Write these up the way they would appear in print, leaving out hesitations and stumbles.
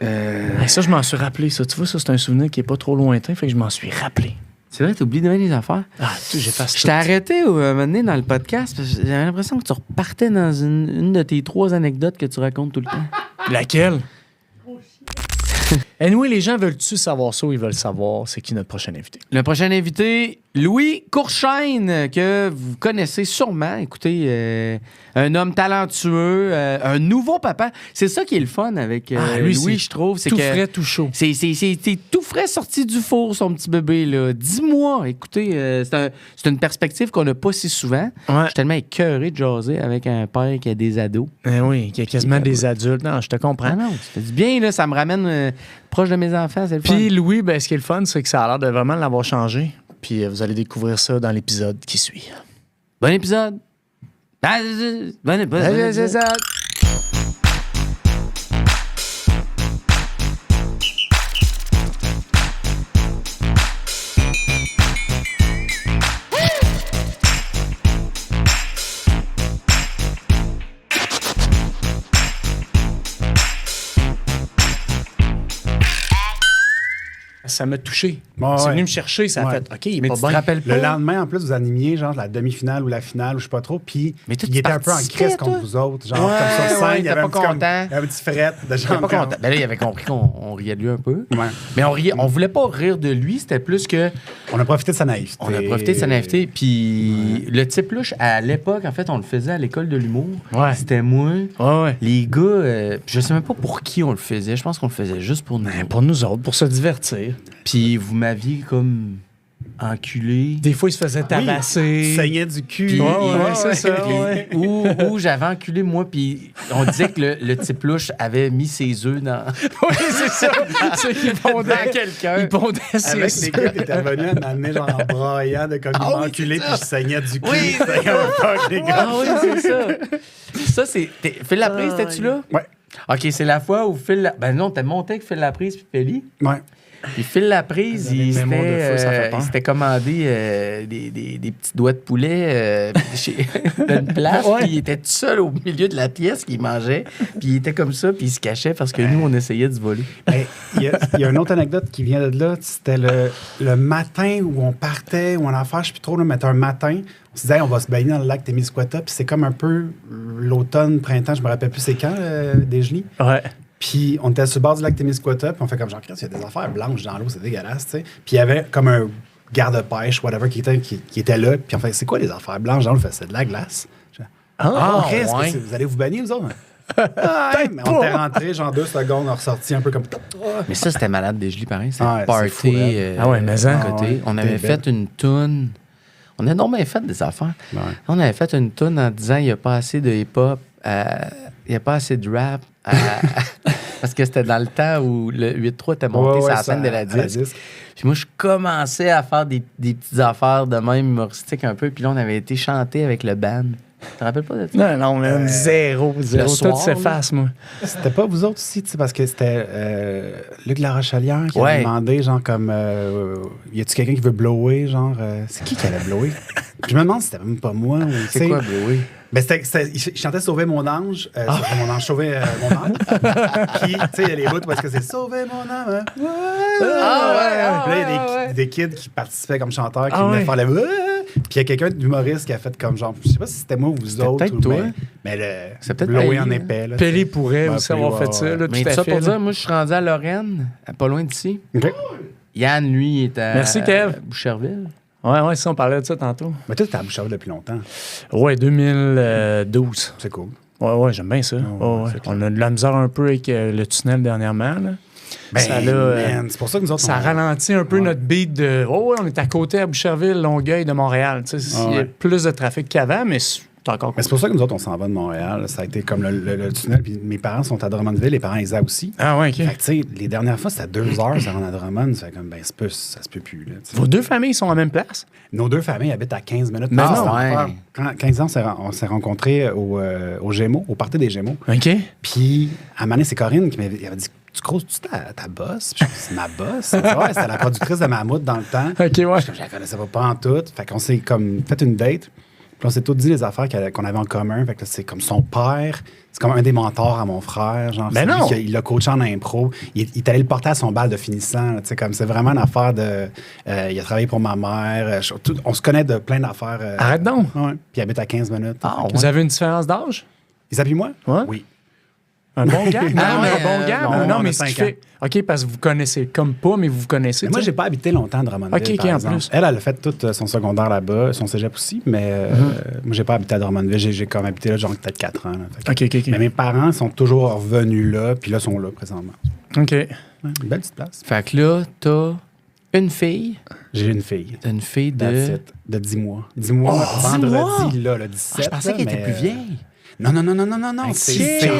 Ça, je m'en suis rappelé, ça. Tu vois, ça, c'est un souvenir qui est pas trop lointain, fait que je m'en suis rappelé. C'est vrai, t'oublies de mettre les affaires. Ah, tu j'ai fait Je t'ai arrêté un moment donné dans le podcast parce que j'avais l'impression que tu repartais dans une de tes 3 anecdotes que tu racontes tout le temps. Laquelle? Anyway, les gens veulent-tu savoir ça ou ils veulent savoir c'est qui notre prochain invité? Le prochain invité, Louis Courchaine, que vous connaissez sûrement. Écoutez, un homme talentueux, un nouveau papa. C'est ça qui est le fun avec lui, Louis, je trouve. C'est tout que frais, tout chaud. C'est tout frais sorti du four, son petit bébé. Là. 10 mois. Écoutez, c'est une perspective qu'on n'a pas si souvent. Ouais. Je suis tellement écœuré de jaser avec un père qui a des ados. Oui, qui a quasiment des adultes. Non, je te comprends. Non, ça fait du bien, là. Ça me ramène proche de mes enfants, c'est le fun. Puis Louis, ben, ce qui est le fun, c'est que ça a l'air de vraiment l'avoir changé. Puis vous allez découvrir ça dans l'épisode qui suit. Bon épisode. Bon épisode. Ça m'a touché. Ouais, c'est ouais. venu me chercher, ça a Ouais. fait OK, il est Mais pas tu te bien. rappelles pas? Le lendemain, en plus, vous animiez genre la demi-finale ou la finale, ou je sais pas trop. Puis Mais toi, il tu était un peu en participais, crise toi? contre vous autres. Genre, Ouais, comme sur scène, ouais, il y avait t'es un pas petit, content. un petit fret de J'étais genre. pas content. Ben là, il avait compris qu'on riait de lui un peu. Ouais. Mais on voulait pas rire de lui, c'était plus que On a profité de sa naïveté. on a profité de sa naïveté. Puis le type louche, à l'époque, en fait, on le faisait à l'école de l'humour. Ouais. C'était moi. Ouais. Les gars, je sais même pas pour qui on le faisait. Je pense qu'on le faisait juste pour nous. Ben, pour nous autres, pour se divertir. Puis vous m'aviez comme enculé. Des fois, il se faisait tabasser. Tu saignais du cul. Puis- Ouais, c'est ça, Puis- ouais. Ou j'avais enculé moi, puis on disait que le type louche avait mis ses œufs dans, Oui, c'est ça. C'est qu'il pondait. dans quelqu'un. Il pondait Avec ses des gars qui étaient venus à m'amener genre en braillant de comme Ah oui, enculé, c'est puis ça. je saignais du cul. Oui, C'était comme fuck, les gars. Ah oui, c'est ça. Ça, c'est. Phil Laprise, t'es-tu là? Ouais. OK, c'est la fois où Phil. Ben non, t'as monté avec Phil Laprise puis Feli. Ouais. Puis Phil Laprise, Vous avez il une mémoire de feu, ça fait s'était peur. il s'était commandé des petits doigts de poulet d'une place. Ouais. Puis il était tout seul au milieu de la pièce qu'il mangeait. Puis il était comme ça, puis il se cachait parce que nous, on essayait de se voler. Mais il y a une autre anecdote qui vient de là. C'était le matin où on partait, ou en affaire, je sais plus trop, là, mais c'était un matin. On se disait, hey, on va se baigner dans le lac Témiscouata. Puis c'est comme un peu l'automne, printemps, je me rappelle plus c'est quand, des gelées. Ouais. Puis on était sur le bord du lac Témiscouata, puis on fait comme genre, il y a des affaires blanches dans l'eau, c'est dégueulasse, tu sais. Puis il y avait comme un garde-pêche, whatever, qui était là. Puis on fait, c'est quoi les affaires blanches dans l'eau? C'est de la glace. Je fais, Ah, Chris, ouais. vous allez vous baigner, vous autres? Mais on était rentrés, genre 2 secondes, on est ressorti un peu comme. Mais ça, c'était malade des gelées, pareil. C'était Ouais, le party. c'est fou, hein. Ah ouais, mais à hein. côté. Ah ouais, On avait c'était fait une toune. On a normalement fait des affaires. Ouais. On avait fait une toune en disant il n'y a pas assez de hip-hop, il n'y a pas assez de rap. Parce que c'était dans le temps où le 8-3 était monté sur la scène de la disque. Puis moi, je commençais à faire des petites affaires de même humoristiques un peu. Puis là, on avait été chanter avec le band. Tu te rappelles pas de ça? Non, même zéro. le soir, Tout s'efface, moi. C'était pas vous autres aussi, tu sais, parce que c'était Luc Larochelière qui Ouais. avait demandé, genre, comme, y a-tu quelqu'un qui veut blower, genre, c'est qui allait blower? Je me demande si c'était même pas moi. Ou, tu C'est sais, quoi, Bloué? ben, il chantait Sauver mon ange. Sauver mon ange, sauver mon âme. Puis, tu sais, il y a les bouts parce que c'est Sauver mon âme. Hein. Puis là, il y a des kids qui participaient comme chanteurs, qui venaient faire le. Puis il y a quelqu'un d'humoriste qui a fait comme genre, je sais pas si c'était moi ou vous autres. peut-être ou toi. Mais C'est le peut-être blower Pelé, en hein. épais. Là, Pelé pourrait Ouais, aussi Pelé, avoir ouais, fait ça. ouais. Là, Mais tout à ça fait, pour là. dire, moi, je suis rendu à Lorraine, pas loin d'ici. OK. Yann, lui, est à Merci, Kev. Boucherville. Ouais, ça, on parlait de ça tantôt. Mais toi, t'es à Boucherville depuis longtemps. Ouais, 2012. C'est cool. Ouais, j'aime bien ça. ouais, Ouais. c'est clair. On a de la misère un peu avec le tunnel dernièrement. Là. Ben, ça l'a, man, c'est pour ça que nous autres, ça on- ralentit un peu Ouais. notre beat de. Oh, ouais, on est à côté à Boucherville, Longueuil de Montréal. Tu sais, il y a ouais. plus de trafic qu'avant, mais c'est encore Mais cool. c'est pour ça que nous autres, on s'en va de Montréal. Ça a été comme le tunnel. Puis mes parents sont à Drummondville, les parents, ils ont aussi. Ah, ouais, OK. Fait que, tu sais, les dernières fois, c'était 2 heures, ça rend à Drummond. Ça fait comme, ben, ça se peut plus, là. tu sais. Vos deux familles sont en même place? Nos 2 familles habitent à 15 minutes. Mais Ah, non, c'était ouais. l'enfer. Quand 15 ans, on s'est rencontrés au Gémeaux, au party des Gémeaux. OK. Puis, à un moment donné, c'est Corinne qui m'avait dit, tu creuses-tu ta boss? Puis je dis, c'est ma boss? Elle dit, ouais, c'était la productrice de Mammouth dans le temps. OK, ouais. Je la connaissais pas en tout. Fait qu'on s'est comme fait une date. Puis on s'est tous dit les affaires qu'on avait en commun. Fait que c'est comme son père, c'est comme un des mentors à mon frère. Genre, mais non! Il l'a coaché en impro. Il est allé le porter à son bal de finissant. Là, comme c'est vraiment une affaire de... il a travaillé pour ma mère. On se connaît de plein d'affaires. Arrête donc! Ouais. Puis il habite à 15 minutes. Ah, vous avez une différence d'âge? Il s'appuie moi? Ouais. Oui. Un bon gars? Non, mais un bon gars? Non, mais c'est ce qui fait... OK, parce que vous connaissez comme pas, mais vous connaissez. Mais moi, j'ai pas habité longtemps à Drummondville, OK, en plus. Elle a fait tout son secondaire là-bas, son cégep aussi, mais moi, j'ai pas habité à Drummondville. J'ai comme habité là, genre peut-être 4 ans. Là, OK. Mais mes parents sont toujours revenus là, puis là, sont là présentement. OK. Ouais, une belle petite place. Fait que là, t'as une fille. J'ai une fille. T'as une fille de 10 mois. 10 mois, vendredi, là, le 17. Je pensais qu'elle était plus vieille. Non. C'est frais.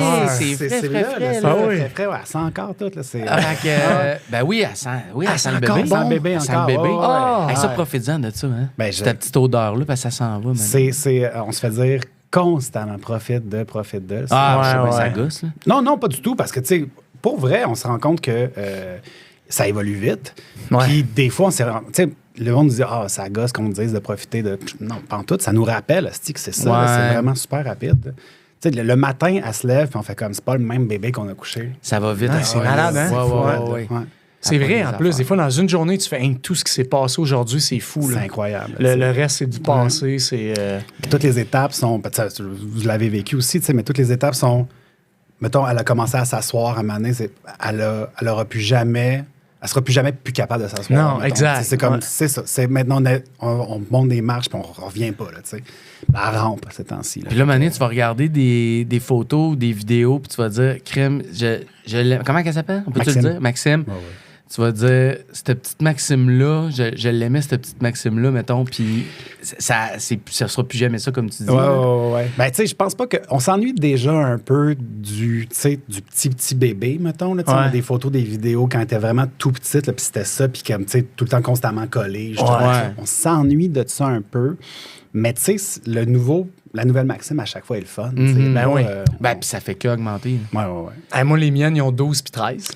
Ah oui. C'est frais, ouais. Elle sent encore tout. Là, ben oui, elle sent le bébé. Elle sent le bébé encore. Ça, profite-en de ça. Hein? Ben, cette petite odeur-là, parce que ça s'en va. On se fait dire constamment profite de. Ça gosse. Là. Non, pas du tout. Parce que, tu sais, pour vrai, on se rend compte que ça évolue vite. Ouais. Puis des fois, on s'est... Tu sais, le monde nous dit « ça gosse qu'on nous dise de profiter de... » Non, pas en tout. Ça nous rappelle, que c'est ça. Ouais. C'est vraiment super rapide. Tu sais, le matin, elle se lève, puis on fait comme, c'est pas le même bébé qu'on a couché. Ça va vite. C'est malade, hein? Ouais. C'est vrai, en plus. Des fois, dans une journée, tu fais tout ce qui s'est passé aujourd'hui, c'est fou. C'est là. incroyable. Le reste, c'est du passé. C'est, Puis toutes les étapes sont... Vous l'avez vécu aussi, mais toutes les étapes sont... Mettons, elle a commencé à s'asseoir à un moment donné, elle aura plus jamais... Elle sera plus jamais plus capable de s'asseoir. Non, mettons. Exact. C'est comme, c'est ça. C'est maintenant, on monte des marches puis on revient pas, là, tu sais. La rampe, ces temps-ci. Puis là, Mané, tu vas regarder des photos, des vidéos, puis tu vas dire, crème, je l'aime. Comment elle s'appelle? On peut-tu le dire? Maxime. Ouais. Tu vas dire, cette petite Maxime-là, je l'aimais, cette petite Maxime-là, mettons, puis ça sera plus jamais ça, comme tu dis. Ouais. Ben, tu sais, je pense pas qu'on s'ennuie déjà un peu du petit bébé, mettons. Là, on a des photos, des vidéos quand elle était vraiment tout petite, puis c'était ça, puis comme, tu sais, tout le temps constamment collé. On s'ennuie de ça un peu. Mais, tu sais, la nouvelle Maxime, à chaque fois, est le fun. Ben oui. Puis ça fait qu'augmenter. Ouais. moi, les miennes, ils ont 12 puis 13.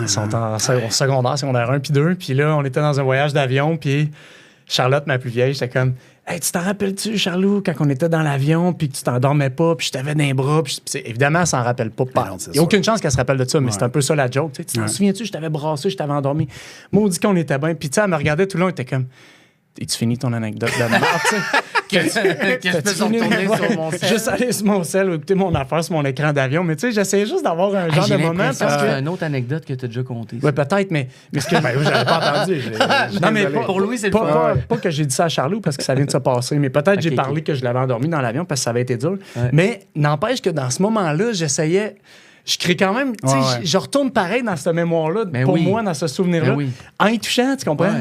Ils sont en secondaire 1 puis 2. Puis là, on était dans un voyage d'avion, puis Charlotte, ma plus vieille, j'étais comme « Hey, tu t'en rappelles-tu, Charlot, quand on était dans l'avion, puis que tu t'endormais pas, puis je t'avais dans les bras. » Évidemment, elle s'en rappelle pas. Il n'y a aucune chance qu'elle se rappelle de ça, mais c'est un peu ça la joke. Tu t'en souviens-tu, je t'avais brassé, je t'avais endormi. Maudit qu'on était bien. Puis tu sais, elle me regardait tout le long, elle était comme « Tu finis ton anecdote de merde, tu sais. » Que je peux retourner sur mon sel. Juste aller sur mon sel ou écouter mon affaire sur mon écran d'avion. Mais tu sais, j'essayais juste d'avoir un genre de moment. Parce que une autre anecdote que tu as déjà contée. Oui, peut-être, mais ce que j'avais pas entendu. Non, mais pour Louis, c'est le pas que j'ai dit ça à Charlot parce que ça vient de se passer, mais peut-être j'ai parlé que je l'avais endormi dans l'avion parce que ça avait été dur. Ouais. Mais n'empêche que dans ce moment-là, j'essayais. Je crée quand même, tu sais, je retourne pareil dans cette mémoire-là, moi, dans ce souvenir-là, en y touchant, tu comprends?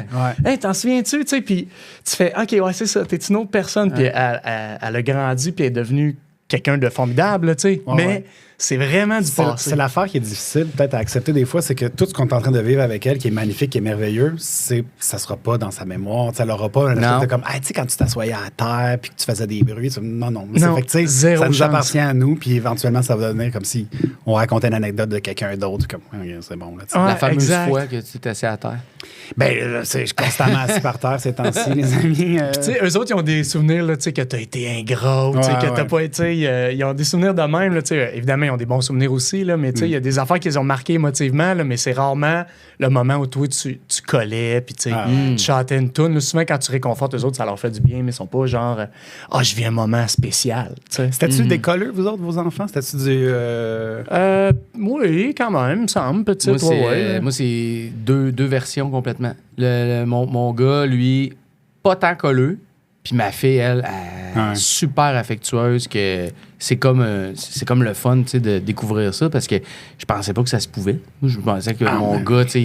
Hey, t'en souviens-tu, tu sais, puis tu fais, OK, c'est ça, t'es une autre personne, puis elle a grandi, puis elle est devenue quelqu'un de formidable, tu sais, mais c'est vraiment du passé. C'est l'affaire qui est difficile, peut-être, à accepter des fois, c'est que tout ce qu'on est en train de vivre avec elle, qui est magnifique, qui est merveilleux, ça sera pas dans sa mémoire, elle aura pas un effet de comme, tu sais, quand tu t'assoyais à terre, puis que tu faisais des bruits, non. Fait que, ça nous appartient à nous, puis éventuellement, ça va devenir comme si on racontait une anecdote de quelqu'un d'autre, comme, c'est bon, là, la fameuse fois que tu t'es assis à terre. Ben, je suis constamment assis par terre ces temps-ci, les amis. Tu sais, eux autres, ils ont des souvenirs, là, tu sais, que t'as été ingrat, tu sais, que t'as pas été, ils ont des souvenirs de même, là, tu sais, évidemment, ils ont des bons souvenirs aussi, là, mais tu sais, il y a des affaires qui les ont marqués émotivement, là, mais c'est rarement le moment où toi, tu collais, puis tu chantais une toune. Là, souvent, quand tu réconfortes eux autres, ça leur fait du bien, mais ils sont pas genre, je vis un moment spécial. C'était-tu des colleux, vous autres, vos enfants? C'était-tu du... Oui, quand même, me semble, peut-être. Moi, c'est deux versions complètement. Mon gars, lui, pas tant colleux. Puis ma fille, elle, super affectueuse, que c'est comme le fun, tu sais, de découvrir ça, parce que je pensais pas que ça se pouvait. Moi, je pensais que mon gars, tu sais,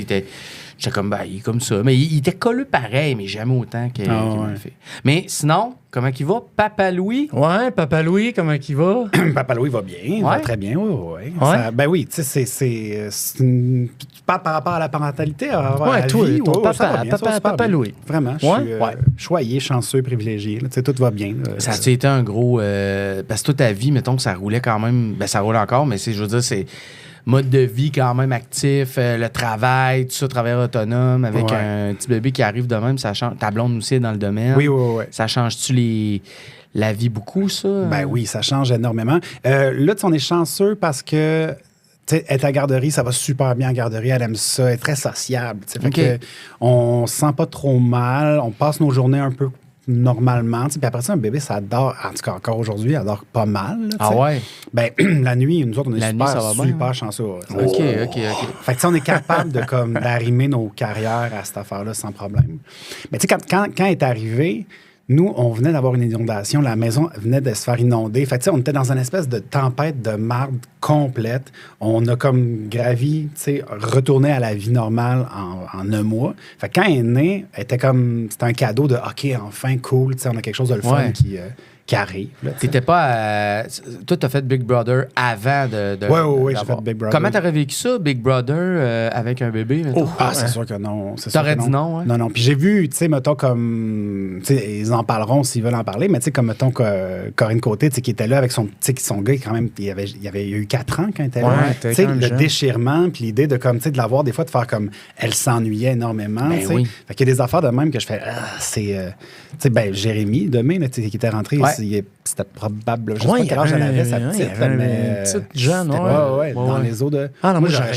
j'étais comme, il est comme ça. Mais il était colleux pareil, mais jamais autant que ma fille. Mais sinon, comment il va? Papa Louis? Ouais, Papa Louis, comment il va? Papa Louis va bien, il va très bien, oui. Ben oui, tu sais, c'est une... Tu parles par rapport à la parentalité, à la vie, ton papa Louis. Vraiment, je suis choyé, chanceux, privilégié. Tu sais, tout va bien. Ça a été un gros... parce que toute ta vie, mettons que ça roulait quand même... Ben, ça roule encore, mais je veux dire, c'est... mode de vie quand même actif, le travail, tout ça, travail autonome, avec un petit bébé qui arrive de même, ça change. Ta blonde aussi est dans le domaine. Oui. Ça change-tu la vie beaucoup, ça? Ben oui, ça change énormément. Là, on est chanceux parce que elle est à la garderie, ça va super bien en garderie, elle aime ça, elle est très sociable. Fait que on se sent pas trop mal, on passe nos journées un peu normalement. Puis après ça, un bébé, ça dort, en tout cas encore aujourd'hui, elle dort pas mal. Ah ouais? Ben, la nuit, nous autres, on est super chanceux. OK. Fait que on est capable d'arrimer nos carrières à cette affaire-là sans problème. Mais tu sais, quand elle est arrivée, nous, on venait d'avoir une inondation, la maison venait de se faire inonder. Fait que, on était dans une espèce de tempête de marde complète. On a comme gravi, retourné à la vie normale en un mois. Fait que quand elle est née, c'était un cadeau de OK, enfin, cool, on a quelque chose de le fun qui arrive. T'étais pas Toi, t'as fait Big Brother avant de Oui, j'ai fait Big Brother. Comment t'aurais vécu ça, Big Brother, avec un bébé? C'est sûr que non. T'aurais dit non, ouais? Non. Puis j'ai vu, mettons, comme... ils en parleront s'ils veulent en parler, mais comme, mettons, Corinne Côté, qui était là avec son gars, quand même, il y a eu 4 ans quand il était là. Le déchirement, puis l'idée de, comme, de l'avoir, des fois, de faire comme... Elle s'ennuyait énormément, Fait qu'il y a des affaires de même que je fais... Jérémy, demain, qui était rentré... C'était probable. Je sais pas quel âge elle avait, sa petite. Une petite jeune, dans les eaux de... Ah non, moi, j'aurais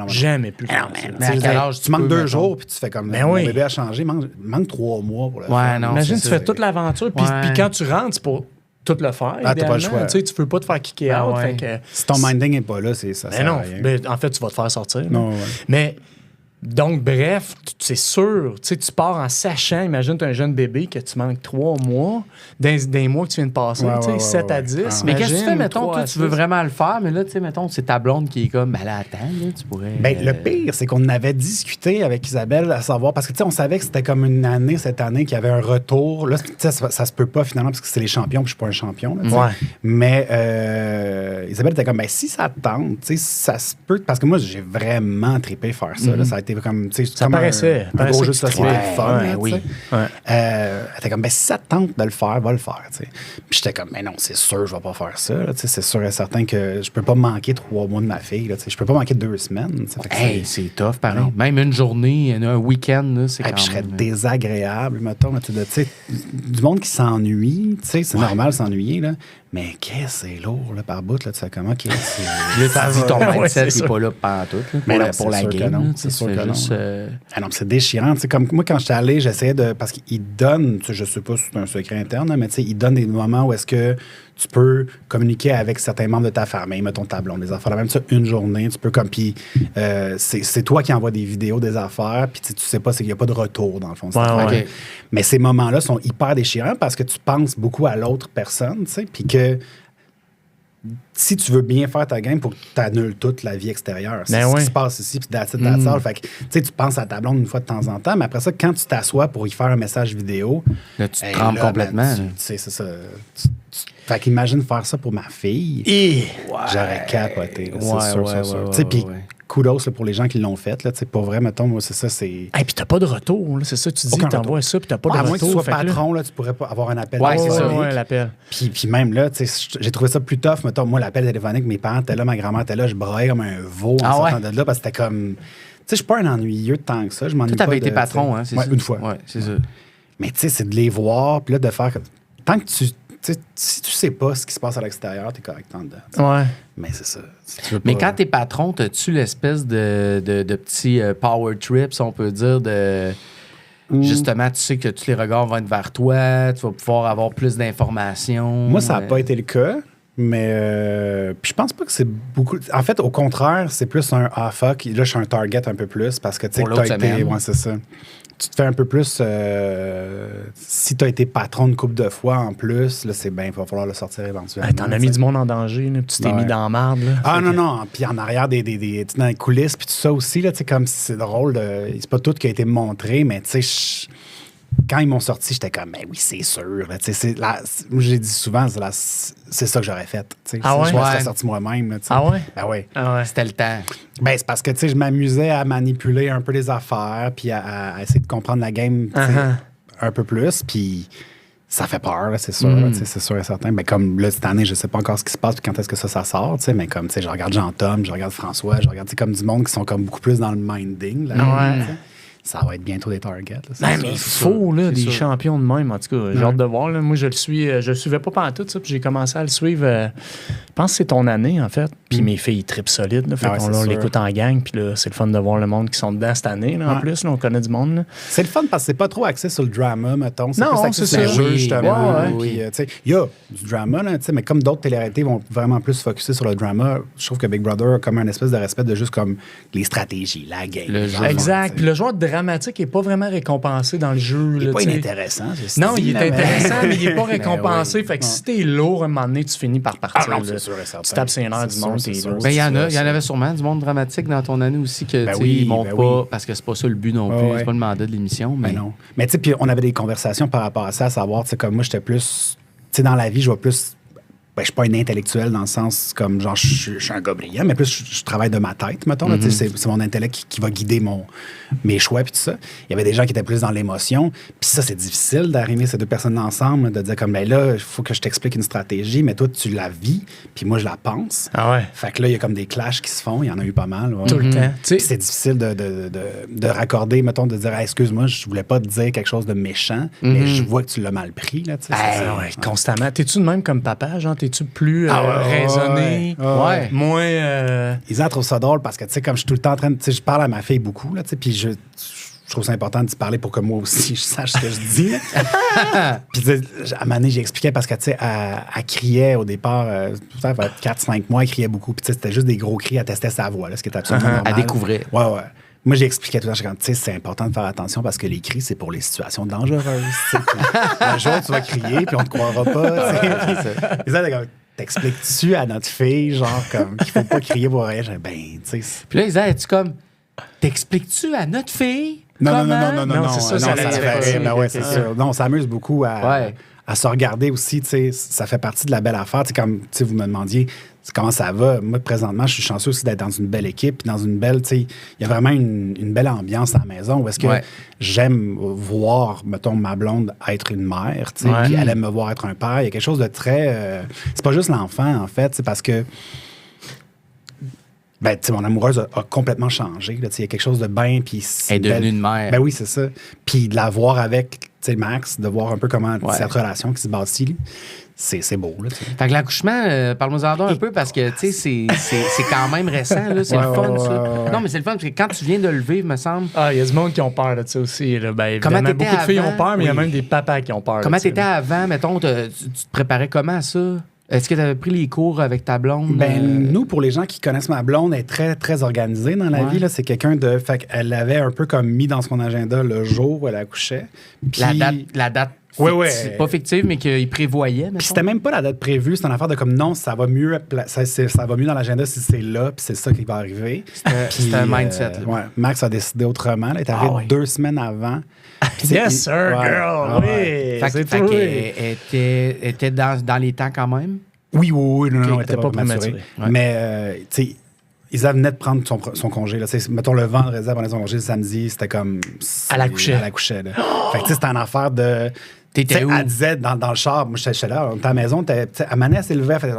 jamais pu. Mais à quel âge tu manques 2 jours, puis tu fais comme... Mon bébé a changé, manque 3 mois pour le faire. Imagine, tu fais toute l'aventure, puis quand tu rentres, c'est pour tout le faire. Ah, t'as pas le choix. Tu veux pas te faire kicker out. Si ton minding n'est pas là, c'est ça. Mais non, en fait, tu vas te faire sortir. Mais... Donc, bref, c'est sûr, tu pars en sachant, imagine, tu as un jeune bébé que tu manques 3 mois, d'un mois que tu viens de passer, 7 à 10. Mais qu'est-ce que tu fais, mettons, toi, tu veux vraiment le faire, mais là, tu sais, mettons, c'est ta blonde qui est comme, ben là, attends, là, tu pourrais... Ben, le pire, c'est qu'on avait discuté avec Isabelle à savoir, parce que, tu sais, on savait que c'était comme une année, cette année, qu'il y avait un retour. Là, ça se peut pas, finalement, parce que c'est les champions, puis je suis pas un champion, là, Mais Isabelle était comme, ben, si ça te tente, tu sais, ça se peut, parce que moi, j'ai vraiment trippé faire ça, là, ça a été comme, tu sais, ça paraissait. Un gros jeu de société fun. Elle était comme, ben, si ça te tente de le faire, va le faire, tu sais. Puis j'étais comme, mais non, c'est sûr, je vais pas faire ça, tu sais, c'est sûr et certain que je peux pas manquer 3 mois de ma fille, tu sais, je peux pas manquer 2 semaines. C'est tough, pareil. Même une journée, un week-end, c'est quand même... Puis je serais désagréable, mettons, tu sais, du monde qui s'ennuie, tu sais, c'est normal de s'ennuyer, là. Mais qu'est-ce que c'est lourd, là, par bout, là, tu sais, comment qu'est-ce que c'est... Là, tu dis ton mindset, c'est pas là pantoute, pour la game. C'est sûr que non. Ah non, c'est déchirant. T'sais, comme moi, quand j'étais allé, j'essayais de... Parce qu'il donne, je sais pas si c'est un secret interne, mais il donne des moments où est-ce que tu peux communiquer avec certains membres de ta famille, mettons ta blonde, des affaires. Même ça, une journée, tu peux comme... Puis c'est toi qui envoies des vidéos des affaires, puis tu sais pas, c'est qu'il n'y a pas de retour, dans le fond. Mais ces moments-là sont hyper déchirants parce que tu penses beaucoup à l'autre personne, tu sais, puis que si tu veux bien faire ta game, il faut que tu annules toute la vie extérieure. C'est ce qui se passe ici, puis that's it. Fait que, tu penses à ta blonde une fois de temps en temps, mais après ça, quand tu t'assois pour y faire un message vidéo... Là, tu te trempes complètement. Tu sais, c'est ça. Fait qu'imagine faire ça pour ma fille. J'aurais capoté. C'est sûr. Tu sais, puis kudos là, pour les gens qui l'ont fait. Pour vrai, mettons, moi, c'est ça, c'est... Et puis t'as pas de retour, là, c'est ça, tu dis, t'envoies ça, puis t'as pas de retour. À moins que tu sois patron, là, tu pourrais pas avoir un appel téléphonique. C'est ça, l'appel. Puis même là, j'ai trouvé ça plus tough. Mettons, moi, l'appel téléphonique, mes parents étaient là, ma grand-mère était là, je braillais comme un veau en sortant de là, parce que c'était comme... Tu sais, je suis pas un ennuyeux de tant que ça. Je m'ennuie pas. Tu avais été patron, hein, c'est ça? Une fois. Ouais, c'est ça. Mais tu sais, c'est de les voir, puis là, de faire... Tant que tu... si tu sais pas ce qui se passe à l'extérieur, t'es correct en dedans. Mais c'est ça. Mais quand t'es patron, t'as-tu l'espèce de petit power trip, si on peut dire, de... Justement, tu sais que tous les regards vont être vers toi, tu vas pouvoir avoir plus d'informations. Moi, ça n'a pas été le cas, mais puis je pense pas que c'est beaucoup... En fait, au contraire, c'est plus un « ah, fuck ». Là, je suis un target un peu plus parce que tu sais que t'as été... Ouais, c'est ça. Tu te fais un peu plus... si tu as été patron une couple de fois en plus, là, c'est bien, il va falloir le sortir éventuellement. T'en as mis du monde en danger, là, puis tu t'es mis dans la marde. Là. Ah non. Puis en arrière, dans les coulisses, puis tout ça aussi, là, comme c'est drôle, c'est pas tout qui a été montré, mais tu sais, quand ils m'ont sorti, j'étais comme, mais oui, c'est sûr. Là, moi, j'ai dit souvent, c'est ça que j'aurais fait. Je serais sorti moi-même. Là, Ben ouais. C'était le temps. Ben, c'est parce que je m'amusais à manipuler un peu les affaires puis à essayer de comprendre la game un peu plus. Puis ça fait peur, là, c'est sûr. C'est sûr et certain. Mais comme là, cette année, je sais pas encore ce qui se passe, puis quand est-ce que ça sort, mais comme, je regarde Jean-Tom, je regarde François, je regarde comme du monde qui sont comme beaucoup plus dans le minding. Là, ça va être bientôt des targets. Là, mais il faut là, des champions de même, en tout cas. J'ai hâte de voir. Là. Moi, je le suivais pas pendant tout ça, puis j'ai commencé à le suivre. Je pense que c'est ton année, en fait. Puis mes filles, ils trippent solide. Là, fait qu'on l'écoute en gang, puis là, c'est le fun de voir le monde qui sont dedans cette année. Là, en plus, là, on connaît du monde. Là. C'est le fun parce que c'est pas trop axé sur le drama, mettons. C'est non, plus axé sur les jeux, justement. Puis, il y a du drama, là, mais comme d'autres télé-réalités vont vraiment plus se focusser sur le drama, je trouve que Big Brother a comme un espèce de respect de juste comme les stratégies, la game. Exact. Puis le joueur dramatique n'est pas vraiment récompensé dans le jeu. Il n'est pas t'sais. inintéressant. Non, il est intéressant, mais il n'est pas récompensé. Fait que si t'es lourd, à un moment donné, tu finis par partir. Ah non, c'est sûr et certain. Tu tapes ses nerfs du monde, t'es lourd. Il y en avait sûrement du monde dramatique dans ton année aussi que ils montent pas, parce que c'est pas ça le but non plus. C'est pas le mandat de l'émission. Mais non. Mais tu sais, puis on avait des conversations par rapport à ça, à savoir, tu sais, comme moi, j'étais plus... Tu sais, dans la vie, je vois plus... Ben, je suis pas un intellectuel dans le sens comme genre je suis un gars brillant, mais plus je travaille de ma tête, mettons. Là, c'est mon intellect qui va guider mes choix puis tout ça. Il y avait des gens qui étaient plus dans l'émotion. Puis ça, c'est difficile d'arrimer ces deux personnes ensemble, de dire comme ben là, il faut que je t'explique une stratégie, mais toi, tu la vis, puis moi, je la pense. Ah ouais. Fait que là, il y a comme des clashs qui se font. Il y en a eu pas mal. Ouais. Tout le temps. Puis c'est difficile de raccorder, mettons, de dire hey, excuse-moi, je voulais pas te dire quelque chose de méchant, mais je vois que tu l'as mal pris. Là, constamment. T'es-tu de même comme papa, genre? T'es-tu plus raisonné? Moins... Ils trouvent ça drôle parce que, tu sais, comme je suis tout le temps en train de... Tu sais, je parle à ma fille beaucoup, là, tu sais, puis je trouve ça important de se parler pour que moi aussi, je sache ce que je dis. Puis, à un moment donné, j'ai expliqué parce que, tu sais, elle criait au départ, peut-être 4-5 mois, elle criait beaucoup. Puis, tu sais, c'était juste des gros cris, elle testait sa voix, là, ce qui est absolument normal. Elle découvrait. Ouais. Moi, j'expliquais tout le temps, tu sais, c'est important de faire attention parce que les cris, c'est pour les situations dangereuses. Un jour, tu vas crier, puis on te croira pas. T'expliques-tu à notre fille, genre, comme, qu'il faut pas crier pour rien? Ben, tu sais. Puis là, Isa, es-tu comme, t'expliques-tu à notre fille? Non, c'est ça, ça fait rire. Ben ouais, c'est sûr. Non, on s'amuse beaucoup à se regarder aussi, tu sais. Ça fait partie de la belle affaire. Tu sais, comme, tu sais, vous me demandiez comment ça va. Moi, présentement, je suis chanceux aussi d'être dans une belle équipe, puis dans une belle, tu sais, il y a vraiment une belle ambiance à la maison où est-ce que j'aime voir, mettons, ma blonde être une mère, tu sais, puis elle aime me voir être un père. Il y a quelque chose de très... c'est pas juste l'enfant, en fait, c'est parce que ben, tu sais, mon amoureuse a complètement changé. Là, il y a quelque chose de bien. Elle est devenue une mère. Ben oui, c'est ça. Puis de la voir avec Max, de voir un peu comment cette relation qui se bâtit, c'est beau. Là, fait que l'accouchement, parle-moi-en un peu parce que c'est quand même récent. Là, c'est le fun, ça. Non, mais c'est le fun parce que quand tu viens de le vivre, me semble. Ah, il y a du monde qui ont peur de ça aussi. Là. Ben, évidemment, beaucoup de filles ont peur, mais il y a même des papas qui ont peur. Comment t'étais avant, mettons, tu te préparais comment à ça? Est-ce que tu avais pris les cours avec ta blonde? Ben, nous, pour les gens qui connaissent ma blonde, elle est très, très organisée dans la vie. Là. C'est quelqu'un de... Fait qu'elle l'avait un peu comme mis dans son agenda le jour où elle accouchait. Puis... La date pas fictive, mais qu'il prévoyait. Puis c'était même pas la date prévue. C'est une affaire de comme non, ça va mieux dans l'agenda si c'est là, puis c'est ça qui va arriver. C'était un mindset. Max a décidé autrement. Elle est arrivée 2 semaines avant. Yes, sir, girl! Oui! Fait qu'elle était dans les temps quand même? Oui, non, elle était pas prématurée. Mais, tu sais, Isa venait de prendre son congé. Là. Mettons, le vendredi avant son congé, le samedi, c'était comme... Elle accouchait. Elle accouchait, là. Fait que, tu sais, c'était une affaire de... T'étais où? Elle disait dans le char, moi, j'étais là, on était à la maison, à Manet, elle s'est levée, elle faisait,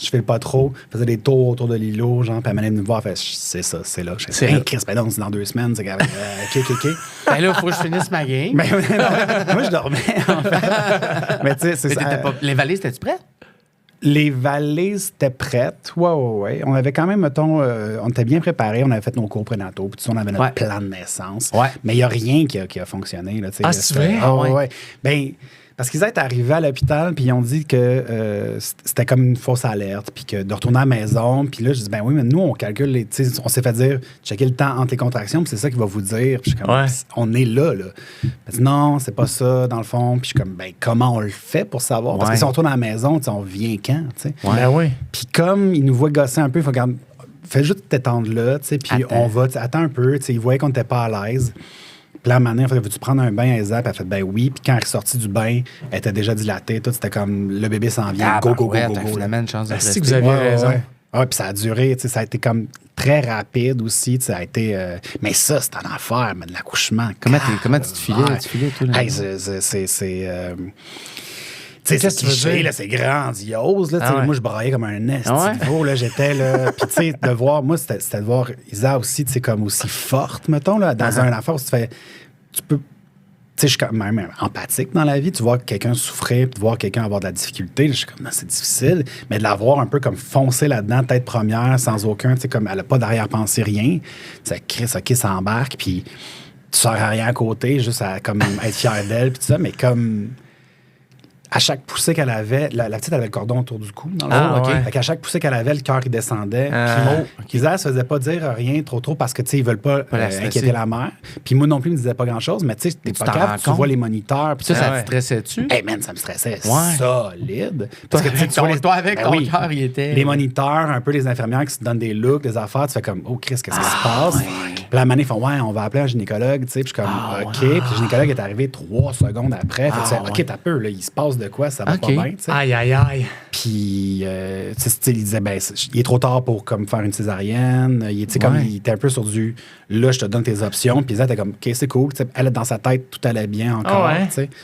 je file pas trop, elle faisait des tours autour de l'îlot, genre, puis elle m'allait nous voir, elle fait, c'est ça, c'est là. C'est un Chris, ben non, c'est dans 2 semaines, c'est OK. Ben là, il faut que je finisse ma game. Ben, non, moi, je dormais, en fait. Mais tu sais, c'est ça. Les valises, étais-tu prêt? Les valises étaient prêtes. Ouais. On avait quand même, mettons, on était bien préparés. On avait fait nos cours prénataux. Puis on avait notre plan de naissance. Ouais. Mais il n'y a rien qui a fonctionné. Là, c'est vrai? Ouais. Ben, parce qu'ils étaient arrivés à l'hôpital, puis ils ont dit que c'était comme une fausse alerte, puis que de retourner à la maison. Puis là, je dis, ben oui, mais nous, on calcule, on s'est fait dire, checker le temps entre les contractions, puis c'est ça qui va vous dire. Puis je suis comme, on est là. Dit, non, c'est pas ça, dans le fond. Puis je suis comme, ben comment on le fait pour savoir? Parce que si on retourne à la maison, on vient quand? Ben oui. Puis comme ils nous voient gosser un peu, il faut regarder, fais juste t'étendre là, puis on va, attends un peu. Ils voyaient qu'on n'était pas à l'aise. Puis là, maintenant, il fait, veux-tu prendre un bain à Isa? Puis elle fait, ben oui. Puis quand elle est sortie du bain, elle était déjà dilatée. Tout, c'était comme, le bébé s'en vient. Go. Finalement, une chance de si vous aviez raison. Ouais, puis ça a duré, ça a été comme très rapide aussi. Ça a été. Mais ça, c'est une affaire, mais de l'accouchement. Comment tu te filais? Tu filais tout là? C'est Tu sais, c'est cliché, là, c'est grandiose. Là, moi, je braillais comme un estivo. Là, j'étais là. Puis, tu sais, de voir, moi, c'était de voir Isa aussi, tu sais, comme aussi forte, mettons, là, dans un affaire où tu peux. Tu sais, je suis quand même empathique dans la vie. Tu vois quelqu'un souffrir, de voir quelqu'un avoir de la difficulté. Là, je suis comme, non, c'est difficile. Mais de la voir un peu comme foncer là-dedans, tête première, sans aucun, tu sais, comme elle n'a pas d'arrière-pensée, rien. Ça crie, ça embarque, puis tu sors à rien à côté, juste à comme être fier d'elle, puis tout ça. Mais comme. À chaque poussée qu'elle avait, la petite avait le cordon autour du cou. Dans le fond. Fait qu'à chaque poussée qu'elle avait, le cœur, il descendait. Puis Isa, elle se faisait pas dire rien trop parce que, tu sais, ils veulent pas inquiéter la mère. Puis moi non plus, ils me disaient pas grand-chose, mais tu sais, t'es pas capable, tu vois les moniteurs. Puis ça te stressait-tu? Hey man, ça me stressait solide. Parce que toi, avec ton cœur, il était... Les moniteurs, un peu les infirmières qui se donnent des looks, des affaires, tu fais comme, oh Chris, qu'est-ce qui se passe? Puis la manée font, ouais, on va appeler un gynécologue, tu sais. Puis je suis comme, OK. Puis le gynécologue est arrivé 3 secondes après. Fait que OK, t'as peur, là, il se passe de quoi, ça va pas bien, tu sais. Aïe. Puis, tu sais, il disait, ben, il est trop tard pour comme, faire une césarienne. Il était un peu sur du, là, je te donne tes options. Puis, il était comme, OK, c'est cool. T'sais, elle, dans sa tête, tout allait bien encore, tu sais. Puis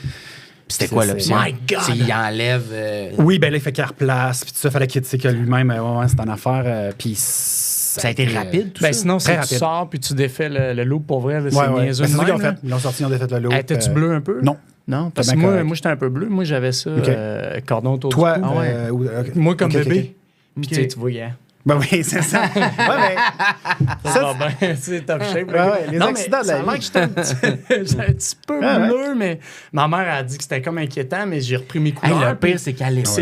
c'était quoi l'option? My God! Il enlève... Oui, ben là, il fait qu'il replace. Puis tout ça, fallait qu'il dise que lui-même, c'est une affaire. Puis ça a été rapide, tout ça? ça? Sinon, si tu sors puis tu défais le loop, pour vrai, c'est niaiseux. C'est ça qu'ils ont fait. Ils l'ont sorti, ils ont défait le loop. T'es-tu bleu un peu? Non, parce que moi, j'étais un peu bleu. Moi, j'avais ça, cordon autour du cou. Moi, comme bébé. Puis tu vois, Ben oui, c'est ça. Ça va bien, c'est top shape. Les accidents de la vie. J'étais un petit peu bleu, mais ma mère a dit que c'était comme inquiétant, mais j'ai repris mes couleurs. Le pire, c'est qu'à l'époque...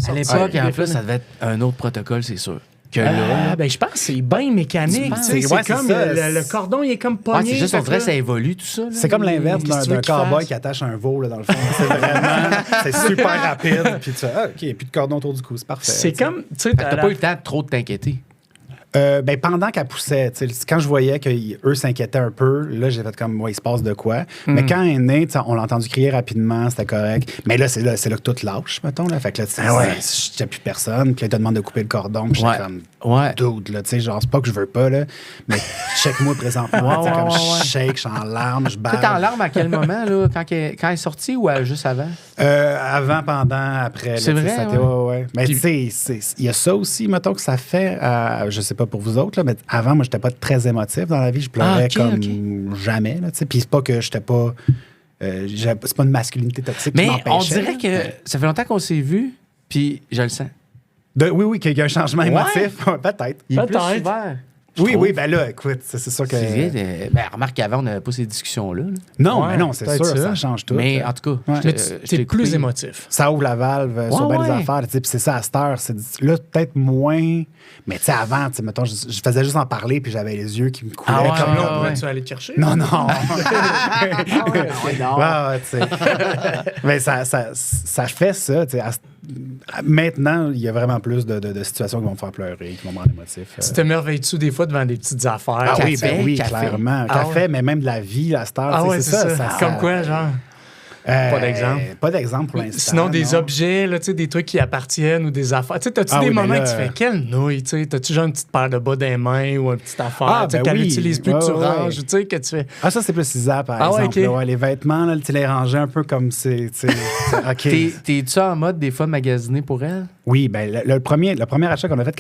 À l'époque, en plus, ça devait être un autre protocole, c'est sûr. Je pense que c'est bien mécanique. C'est comme le cordon, il est comme pogné. C'est juste, on dirait que ça évolue, tout ça. C'est comme l'inverse d'un cowboy qui attache un veau, là, dans le fond. C'est vraiment... c'est super rapide. Puis tu fais, OK, il n'y a plus de cordon autour du cou. C'est parfait. C'est comme... Tu n'as pas eu le temps de trop t'inquiéter. Pendant qu'elle poussait, quand je voyais qu'eux s'inquiétaient un peu, là, j'ai fait comme, il se passe de quoi. Mais quand elle est née, on l'a entendu crier rapidement, c'était correct. Mais là, c'est là que tout lâche, mettons. Là. Fait que là, j'étais plus personne. Puis là, il te demande de couper le cordon. Puis j'étais comme, dude, là, tu sais, genre, c'est pas que je veux pas, là. Mais check-moi présentement. Comme je shake, je suis en larmes, je balle. Tu es en larmes à quel moment, là, quand elle est sortie ou juste avant? Avant, pendant, après. C'est vrai, Mais tu sais, il y a ça aussi, mettons, que ça fait, je sais pas pour vous autres, là, mais avant, moi, j'étais pas très émotif dans la vie. Je pleurais jamais. Là, puis c'est pas que j'étais pas... c'est pas une masculinité toxique qui m'empêchait. Mais on dirait que ça fait longtemps qu'on s'est vus, puis je le sens. Oui, qu'il y a un changement émotif. Peut-être. Il est plus ouvert. Oui, ben là, écoute, c'est sûr que... remarque qu'avant, on n'avait pas ces discussions-là. Non, mais non, c'est sûr, ça change tout. Mais en tout cas, t'es plus émotif. Ça ouvre la valve sur bien des affaires. Puis c'est ça, à cette heure. Là, peut-être moins... Mais tu sais, avant, mettons, je faisais juste en parler, puis j'avais les yeux qui me coulaient. Comme là, on pourrait-tu aller te chercher? Non. Mais ça fait ça, tu sais. Maintenant, il y a vraiment plus de situations qui vont me faire pleurer, qui vont me rendre émotif. Tu t'émerveilles-tu des fois devant des petites affaires? Oui, clairement. Café, mais même de la vie, à cette heure. C'est ça. Comme quoi, genre? Pas d'exemple. Pas d'exemple pour l'instant. Sinon, des objets, là, des trucs qui appartiennent ou des affaires. T'as-tu des moments que tu fais quelle nouille? T'as-tu genre une petite paire de bas dans les mains ou une petite affaire qu'elle n'utilise plus, que tu ranges? Que tu fais... ça, c'est plus Isa, par exemple. Les vêtements, là, tu les rangeais un peu comme c'est. T'es-tu en mode des fois magasiner pour elle? Oui, ben le premier achat qu'on a fait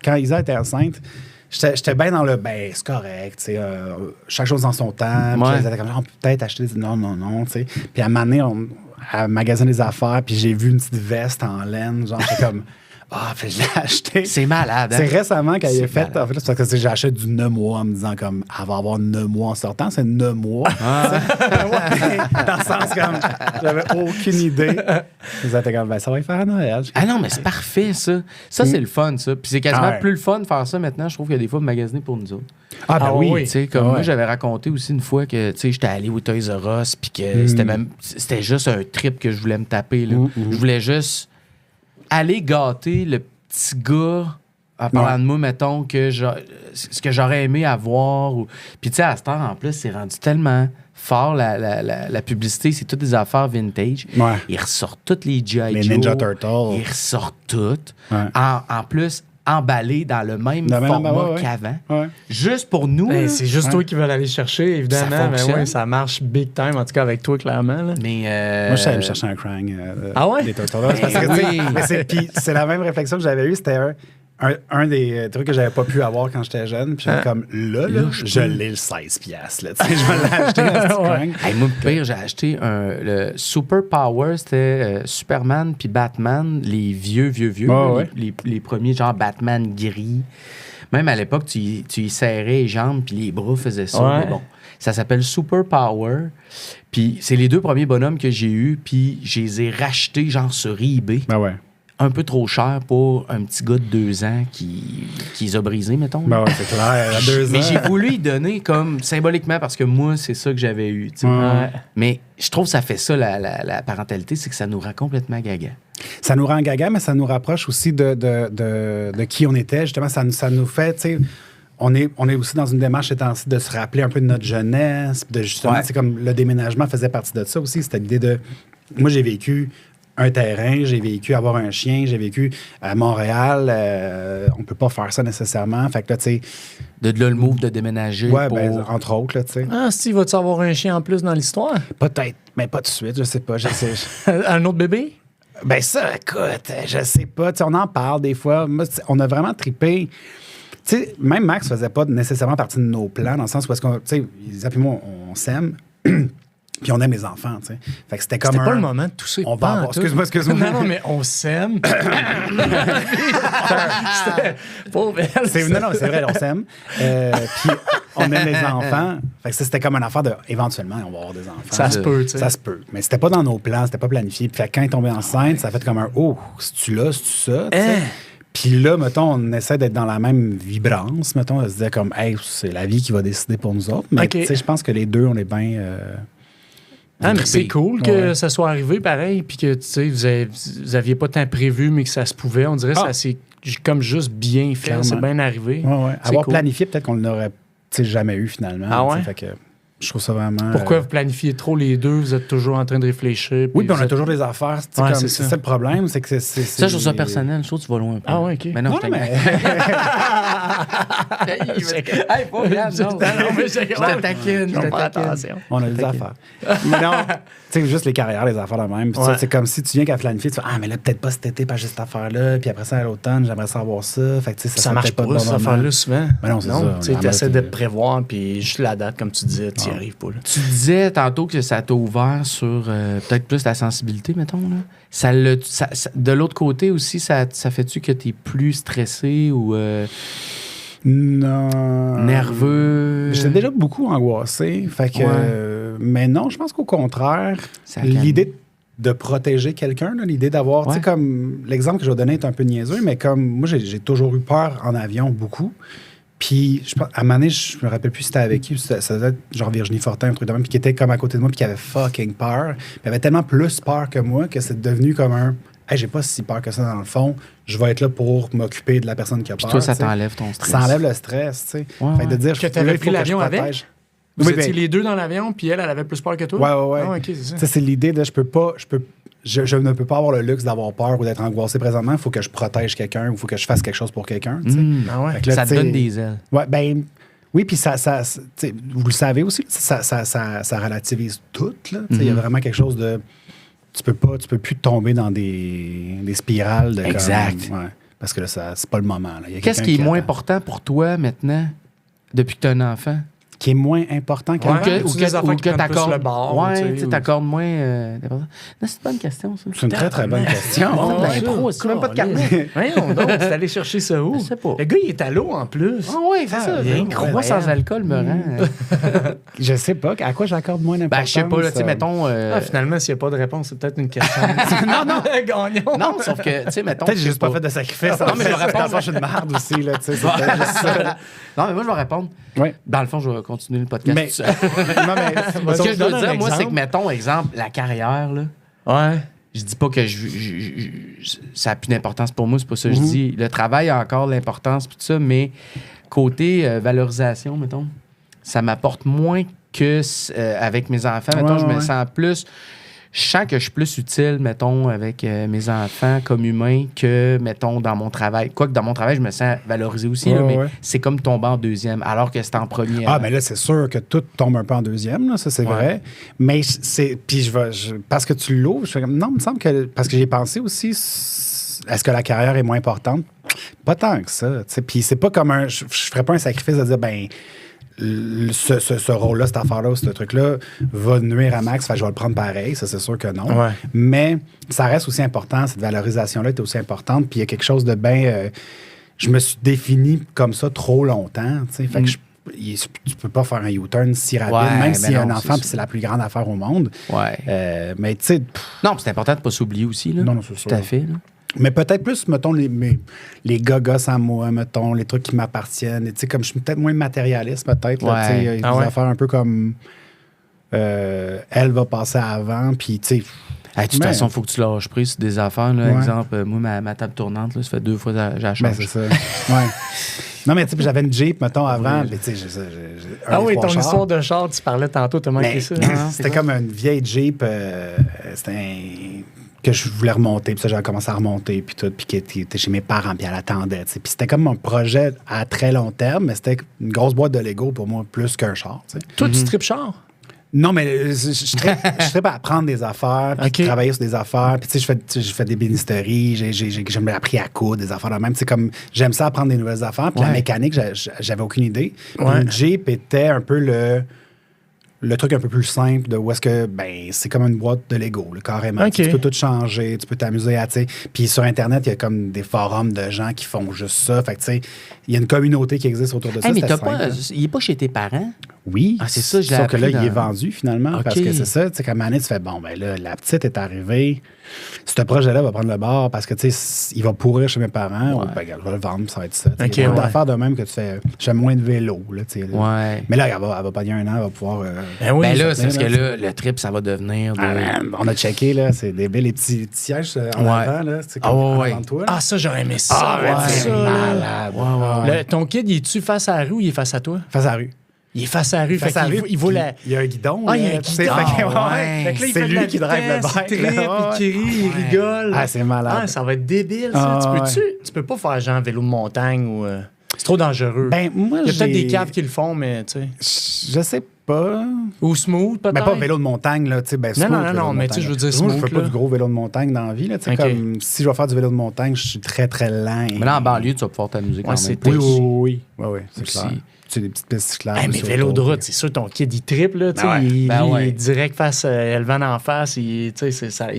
quand Isa était enceinte, j'étais bien dans le c'est correct, tu sais, chaque chose dans son temps. Puis elle était comme, on peut peut-être acheter des... Non, tu sais. Puis à un moment donné, elle magasine des affaires, puis j'ai vu une petite veste en laine, genre, j'étais comme, puis je l'ai acheté. C'est malade, hein? C'est récemment qu'elle a fait, en fait, c'est parce que j'ai acheté du 9 mois en me disant, comme, elle va avoir 9 mois en sortant, c'est 9 mois. Dans le sens, comme, j'avais aucune idée. Ils étaient comme, ça va y faire à Noël. Non, mais c'est parfait, ça. Ça, c'est le fun, ça. Puis c'est quasiment plus le fun de faire ça maintenant. Je trouve qu'il y a des fois magasiner pour nous autres. Oui. Tu sais, comme moi, j'avais raconté aussi une fois que, tu sais, j'étais allé au Toys R Us, puis que c'était juste un trip que je voulais me taper, là. Je voulais juste aller gâter le petit gars en parlant de moi, mettons, ce que j'aurais aimé avoir. Puis, tu sais, à cette heure, en plus, c'est rendu tellement fort, la publicité, c'est toutes des affaires vintage. Ils ressortent toutes les G.I. Joe. Les Ninja Turtles. Ils ressortent toutes. En plus, emballés dans le même format qu'avant. Ouais. Juste pour nous. C'est juste toi qui veux aller chercher, évidemment. Mais ouais, ça marche big time, en tout cas avec toi, clairement. Là. Mais moi, je savais me chercher un Krang. Ah ouais? Des c'est la même réflexion que j'avais eue. C'était un des trucs que j'avais pas pu avoir quand j'étais jeune. Puis j'étais comme, là je l'ai le 16$. Je vais l'acheter, un petit Krang. Moi, pire, j'ai acheté le Super Power. C'était Superman puis Batman, les vieux. Les premiers, genre Batman gris. Même à l'époque, tu y serrais les jambes puis les bras faisaient ça. Ouais. Mais bon, ça s'appelle Super Power. Puis c'est les 2 premiers bonhommes que j'ai eus. Puis je les ai rachetés genre sur eBay. Ben ouais. Un peu trop cher pour un petit gars de 2 ans qui les a brisés, mettons. Ben ouais, c'est clair, à 2 ans. Mais j'ai voulu y donner comme symboliquement parce que moi, c'est ça que j'avais eu. Ouais. Mais je trouve que ça fait ça, la parentalité, c'est que ça nous rend complètement gaga. Ça nous rend gaga, mais ça nous rapproche aussi de qui on était. Justement, ça nous fait, tu sais... On est aussi dans une démarche ces temps-ci de se rappeler un peu de notre jeunesse. De justement, c'est comme le déménagement faisait partie de ça aussi. C'était l'idée de... Moi, j'ai vécu un terrain, j'ai vécu avoir un chien, j'ai vécu à Montréal. On peut pas faire ça nécessairement. Fait que là, tu sais... De là, le move de déménager. Ouais, entre autres, là, tu sais. Ah, si, vas-tu avoir un chien en plus dans l'histoire? Peut-être, mais pas tout de suite, je sais pas. Un autre bébé? Ben ça, écoute, je sais pas. On en parle des fois. Moi, on a vraiment trippé. Tu sais, même Max faisait pas nécessairement partie de nos plans, dans le sens où, tu sais, Isaac et moi, on s'aime. Puis on aime les enfants, tu sais. Fait que c'était comme pas le moment de tousser. On va avoir... Excuse-moi. Non, mais on s'aime. Pauvre elle. Non, c'est vrai, on s'aime. Puis on aime les enfants. Fait que ça, c'était comme une affaire de... Éventuellement, on va avoir des enfants. Ça se peut, tu sais. Ça se peut. Mais c'était pas dans nos plans, c'était pas planifié. Puis quand elle est tombée enceinte, ça a fait comme un « Oh, c'est-tu là, c'est-tu ça? » Puis là, mettons, on essaie d'être dans la même vibrance, mettons, on se disait comme « Hey, c'est la vie qui va décider pour nous autres. » Mais tu sais, je pense que les deux, on est bien... mais c'est cool que ça soit arrivé pareil, puis que, tu sais, vous aviez pas tant prévu, mais que ça se pouvait. On dirait que ça s'est comme juste bien fait. Clairement. C'est bien arrivé. Avoir planifié, peut-être qu'on ne l'aurait jamais eu finalement. Ah ouais? Fait que je trouve ça vraiment... Pourquoi vous planifiez trop les deux? Vous êtes toujours en train de réfléchir. Oui, puis on a toujours des affaires. C'est ça le problème. C'est que ça, je trouve ça personnel. Je trouve que tu vas loin. Ah ouais, OK. Mais non, mais... Hey, pas bien, non. Je te taquine. On a des affaires. Mais non, tu sais, juste les carrières, les affaires de même. C'est comme si tu viens qu'à planifier, tu fais « Ah, mais là, peut-être pas cet été, pas juste cette affaire-là. Puis après ça, à l'automne, j'aimerais savoir ça. » Fait que, ça marche pas, cette affaire-là, souvent. Mais non, c'est ça. Tu essaies de prévoir, puis juste la date, comme tu disais, tu n'y arrives pas. Tu disais tantôt que ça t'a ouvert sur peut-être plus la sensibilité, mettons. Là. De l'autre côté aussi, ça fait-tu que tu es plus stressé ou non. Nerveux? J'étais déjà beaucoup angoissé. Fait que, mais non, je pense qu'au contraire, l'idée de protéger quelqu'un, l'idée d'avoir... Tu sais, comme l'exemple que je vais donner est un peu niaiseux, mais comme moi, j'ai toujours eu peur en avion, beaucoup. Puis, à un moment donné, je me rappelle plus si c'était avec qui, ça devait être genre Virginie Fortin, un truc de même, puis qui était comme à côté de moi, puis qui avait fucking peur. Puis elle avait tellement plus peur que moi que c'est devenu comme un « Hey, j'ai pas si peur que ça dans le fond, je vais être là pour m'occuper de la personne qui a peur. » Puis toi, ça t'enlève ton stress. Ça enlève le stress, tu sais. Fait de dire, que tu avais pris l'avion avec? Vous oui, étiez les deux dans l'avion, puis elle avait plus peur que toi? Ouais. Ah, OK, c'est ça. C'est l'idée de je ne peux pas avoir le luxe d'avoir peur ou d'être angoissé présentement. Il faut que je protège quelqu'un ou il faut que je fasse quelque chose pour quelqu'un. Là, ça te donne des ailes. Ouais, ben oui, puis ça vous le savez aussi, ça relativise tout. Il y a vraiment quelque chose de... Tu peux plus tomber dans des spirales de... Exact. parce que là, c'est pas le moment. Qu'est-ce qui est moins important pour toi maintenant, depuis que tu as un enfant? Qui est moins important ou que t'accordes le bord. Tu t'accordes moins. C'est une bonne question, ça. C'est une très, très bonne question. C'est même pas de carnet. Voyons donc, tu allé chercher ça où? Je sais pas. Le gars, il est à l'eau en plus. Ah oui, c'est ça. Moi, sans alcool me rend. Je sais pas. À quoi j'accorde moins d'importance? Je sais pas. Tu sais, mettons. Finalement, s'il n'y a pas de réponse, c'est peut-être une question. Non. Gagnant. Non, sauf que, tu sais, mettons. Peut-être que j'ai juste pas fait de sacrifice. Non, mais je vais répondre. Je suis une merde aussi, là. Non, mais moi, je vais répondre. Dans le fond, je vais continuer le podcast. Ce que je dois dire, moi, c'est que, mettons, exemple, la carrière, là. Ouais. Je dis pas que ça n'a plus d'importance pour moi, c'est pas ça que je dis. Le travail a encore l'importance, tout ça, mais côté valorisation, mettons, ça m'apporte moins que avec mes enfants. Mettons, je me sens plus... je sens que je suis plus utile, mettons, avec mes enfants comme humain que, mettons, dans mon travail. Quoique dans mon travail, je me sens valorisé aussi, là, mais c'est comme tomber en deuxième, alors que c'était en premier. Ah, mais là, c'est sûr que tout tombe un peu en deuxième, là, ça, c'est vrai. Mais c'est. Puis parce que tu l'ouvres, je fais comme. Non, il me semble que. Parce que j'ai pensé aussi. Est-ce que la carrière est moins importante? Pas tant que ça. Puis c'est pas comme un. Je ferais pas un sacrifice de dire, ben. Ce rôle-là, cette affaire-là, ce truc-là va nuire à Max, fait que je vais le prendre pareil, ça c'est sûr que non. Ouais. Mais ça reste aussi important, cette valorisation-là est aussi importante, puis il y a quelque chose de bien... je me suis défini comme ça trop longtemps, tu sais, fait que tu peux pas faire un U-turn si rapide, même s'il y a un enfant, puis c'est la plus grande affaire au monde. Ouais. Mais tu sais... Non, c'est important de pas s'oublier aussi, là. Non, c'est sûr. Tout à fait, là. Mais peut-être plus, mettons, les gogos à moi, mettons, les trucs qui m'appartiennent. Tu sais, comme je suis peut-être moins matérialiste, peut-être. Là, il y a des affaires un peu comme elle va passer avant, puis tu sais. De toute façon, il faut que tu lâches prise sur des affaires. Là. Exemple, moi, ma table tournante, là, ça fait 2 fois que j'ai la change. C'est ça. Ouais. Non, mais tu sais, j'avais une Jeep, mettons, avant. Oui. Tu sais, oui, ton histoire de char, tu parlais tantôt, t'as manqué ça. C'était comme une vieille Jeep. Que je voulais remonter, puis ça, j'avais commencé à remonter, puis tout, puis qui était chez mes parents, puis elle attendait, tu sais. Puis c'était comme un projet à très long terme, mais c'était une grosse boîte de Lego pour moi, plus qu'un char, tu sais. Toi, tu tripes char? Non, mais je tripe à apprendre des affaires, puis travailler sur des affaires, puis tu sais, je fais des bénisteries, j'ai appris à coudre, des affaires de même, tu sais, comme, j'aime ça apprendre des nouvelles affaires, puis la mécanique, j'avais aucune idée. Puis une Jeep était un peu le truc un peu plus simple de où est-ce que, ben, c'est comme une boîte de Lego, là, carrément. Tu peux tout changer, tu peux t'amuser à, tu sais. Puis sur Internet, il y a comme des forums de gens qui font juste ça. Fait que, tu sais, il y a une communauté qui existe autour de ça. Mais il n'est pas chez tes parents? Oui. Ah, c'est ça, sauf que là, il est vendu finalement. Parce que c'est ça, tu sais, comme année, tu fais, bon, ben là, la petite est arrivée. Ce projet-là va prendre le bord parce que, tu sais, il va pourrir chez mes parents. Ou, ben, je vais le vendre, ça va être ça. Il y a d'affaires de même que tu fais, j'aime moins de vélo, là, tu sais. Mais là, elle va pogner un an, elle va pouvoir. Ben là, c'est parce que là, le trip, ça va devenir. On a checké, là, c'est des belles, les petits sièges en avant, là. C'est comme devant toi. Ah, ça, j'aurais aimé ça. C'est malade. Ton kid, il est-tu face à la rue ou il est face à toi? Face à la rue. Il est face à la rue. Il y a un guidon. Ah, il y a un guidon. C'est lui qui drive le bike. Il crie, il rigole. Ah, c'est malade. Ah, ça va être débile, ça. Tu peux pas faire genre vélo de montagne ou... C'est trop dangereux. Ben, moi, il y a peut-être des caves qui le font, mais tu sais... Je sais pas. Ou smooth, peut-être. Mais pas vélo de montagne, là. Ben, non, mais tu sais, je veux dire smooth. Je fais pas du gros vélo de montagne dans la vie, là. Tu sais, comme si je vais faire du vélo de montagne, je suis très, très lent. Mais là, en banlieue, tu vas pouvoir t'amuser quand même. Oui, c'est clair. Tu sais, des petites pistes cyclables. Mais vélo de route, c'est sûr, ton kid, il triple, là. Il est direct face, le vent en face, il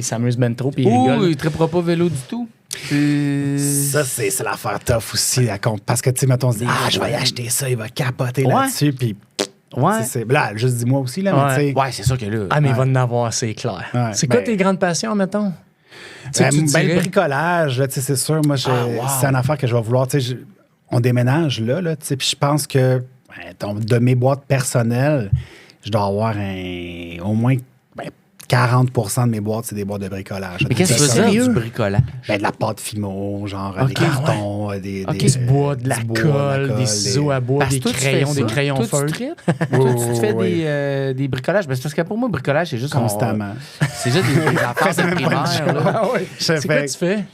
s'amuse ben trop, puis il rigole. Il trippera pas vélo du tout. Ça, c'est l'affaire tough aussi. Parce que, tu sais, mettons, on se dit, je vais y acheter ça, il va capoter là-dessus, puis... Là, juste dis-moi aussi, là, mais tu sais... Ouais, c'est sûr que là... Ah, mais il va en avoir, c'est clair. C'est quoi tes grandes passions, mettons? Le bricolage, là, tu sais, c'est sûr. Moi, c'est une affaire que je vais vouloir, tu sais... On déménage là, tu sais, puis je pense que de mes boîtes personnelles, je dois avoir au moins 40% de mes boîtes, c'est des boîtes de bricolage. Mais qu'est-ce que tu veux dire du bricolage? Ben, de la pâte Fimo, genre des cartons, du bois, de la colle, des ciseaux à bois, des crayons feutres. Toi, tu fais des bricolages. Ben, c'est parce que pour moi, le bricolage, c'est juste... Constamment. C'est juste des affaires de primaire. C'est quoi tu fais?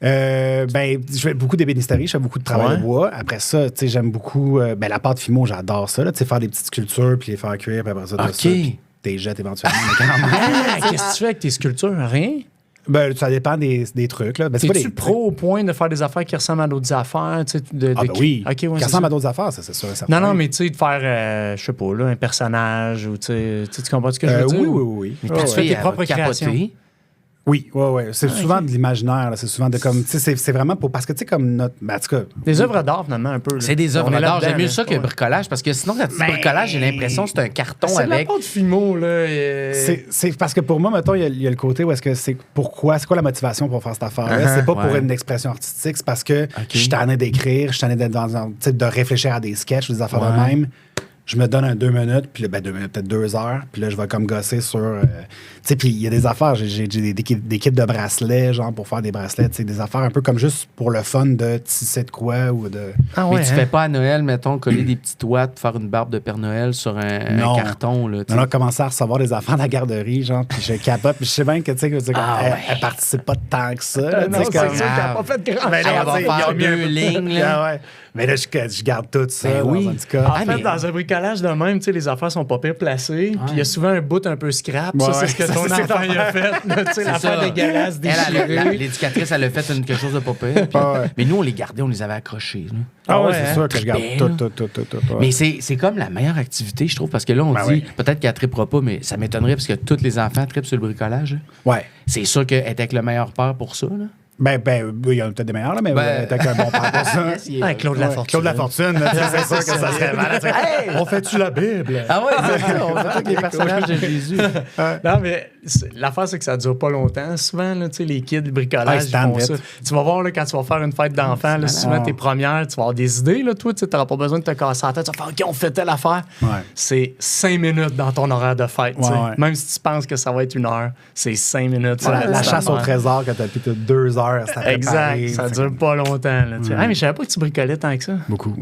Je fais beaucoup d'ébénisterie, je fais beaucoup de travail de bois. Après ça, tu sais, j'aime beaucoup la pâte Fimo, j'adore ça, là, tu sais, faire des petites sculptures puis les faire cuire, puis après ça, ça, puis t'es jettes éventuellement. Qu'est-ce que tu fais avec tes sculptures? Rien? Ben, ça dépend des trucs, là. Ben, es-tu pro au point de faire des affaires qui ressemblent à d'autres affaires? Tu sais, oui. Qui ressemblent à d'autres affaires, ça, c'est sûr. Non, mais tu sais, de faire, je sais pas, là, un personnage ou tu comprends ce que je veux dire? Oui. Mais tu fais tes propres créations. Oui. C'est souvent de l'imaginaire. C'est souvent de comme. Tu sais, c'est vraiment pour. Parce que, tu sais, comme notre. Ben, en tout cas. Des œuvres d'art, finalement, un peu. C'est des œuvres d'art. J'aime mieux ça que le bricolage. Parce que sinon, quand tu dis bricolage, j'ai l'impression que c'est un carton avec. C'est la pâte Fimo, là. C'est parce que pour moi, mettons, il y a le côté où est-ce que c'est. Pourquoi? C'est quoi la motivation pour faire cette affaire-là? C'est pas pour une expression artistique. C'est parce que je suis tanné d'écrire, je suis tanné de réfléchir à des sketchs ou des affaires de même. je me donne un 2 minutes, puis 2 minutes, peut-être 2 heures, puis là, je vais comme gosser sur... tu sais, puis il y a des affaires, j'ai des kits de bracelets, genre, pour faire des bracelets, tu sais, des affaires un peu comme juste pour le fun de tisser de quoi ou de... Mais tu fais pas à Noël, mettons, coller des petits toits pour faire une barbe de Père Noël sur un carton, là, tu sais. On a commencé à recevoir des enfants de la garderie, genre, puis je capote, puis je sais bien que, tu sais, elle participe pas tant que ça, là, non, c'est sûr qu'elle a pas fait grand. Elle va faire 2 lignes, là. Mais là, je garde tout ça dans un petit cas. En fait, dans un bricolage de même, tu sais, les affaires sont pas pire placées. Puis il y a souvent un bout un peu scrap. Ça, c'est ce que ton enfant y a fait. Tu sais, l'affaire dégueulasse, déchirée. L'éducatrice, elle a fait quelque chose de pas pire. Mais nous, on les gardait, on les avait accrochés. C'est sûr que je garde tout. Mais c'est comme la meilleure activité, je trouve, parce que là, on dit, peut-être qu'elle trippera pas, mais ça m'étonnerait parce que tous les enfants trippent sur le bricolage. Ouais. C'est sûr qu'elle est avec le meilleur père pour ça, là. Il y en a peut-être des meilleurs, là, mais t'as qu'un bon père pour ça. Claude Lafortune. Claude Lafortune, c'est sûr que ça serait malade. On fait-tu la Bible? Ah ouais, c'est ça. On fait les personnages de Jésus. Non, mais l'affaire, c'est que ça dure pas longtemps. Souvent, là, les kids, le bricolage, ils font ça. Tu vas voir, là, quand tu vas faire une fête d'enfants, souvent, tes premières, tu vas avoir des idées. Là, toi, tu n'auras pas besoin de te casser la tête. Tu vas faire, OK, on fait telle affaire. C'est 5 minutes dans ton horaire de fête. Même si tu penses que ça va être 1 heure, c'est 5 minutes. La chasse au trésor que tu as pu 2 heures. Exact, ça dure pas longtemps. Là, mais je savais pas que tu bricolais tant que ça. Beaucoup,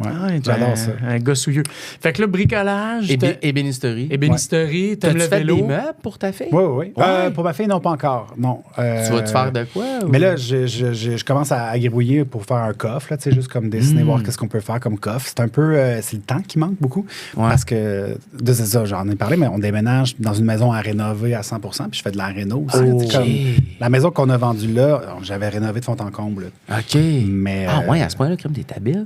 j'adore ça. Un gars souilleux. Fait que là, bricolage... Ébénisterie. Ébénisterie, t'aimes le vélo. Des meubles pour ta fille? Oui. Pour ma fille, non, pas encore. Non. Tu vas-te faire de quoi? Mais là, je commence à gribouiller pour faire un coffre, là, juste comme dessiner, voir qu'est-ce qu'on peut faire comme coffre. C'est un peu... c'est le temps qui manque beaucoup. Parce que... C'est ça, j'en ai parlé, mais on déménage dans une maison à rénover à 100%, puis je fais de la réno aussi. Comme la maison qu'on a vendue là, j'avais rénové de fond en comble. OK. Mais, à ce point-là, crème, t'es habile?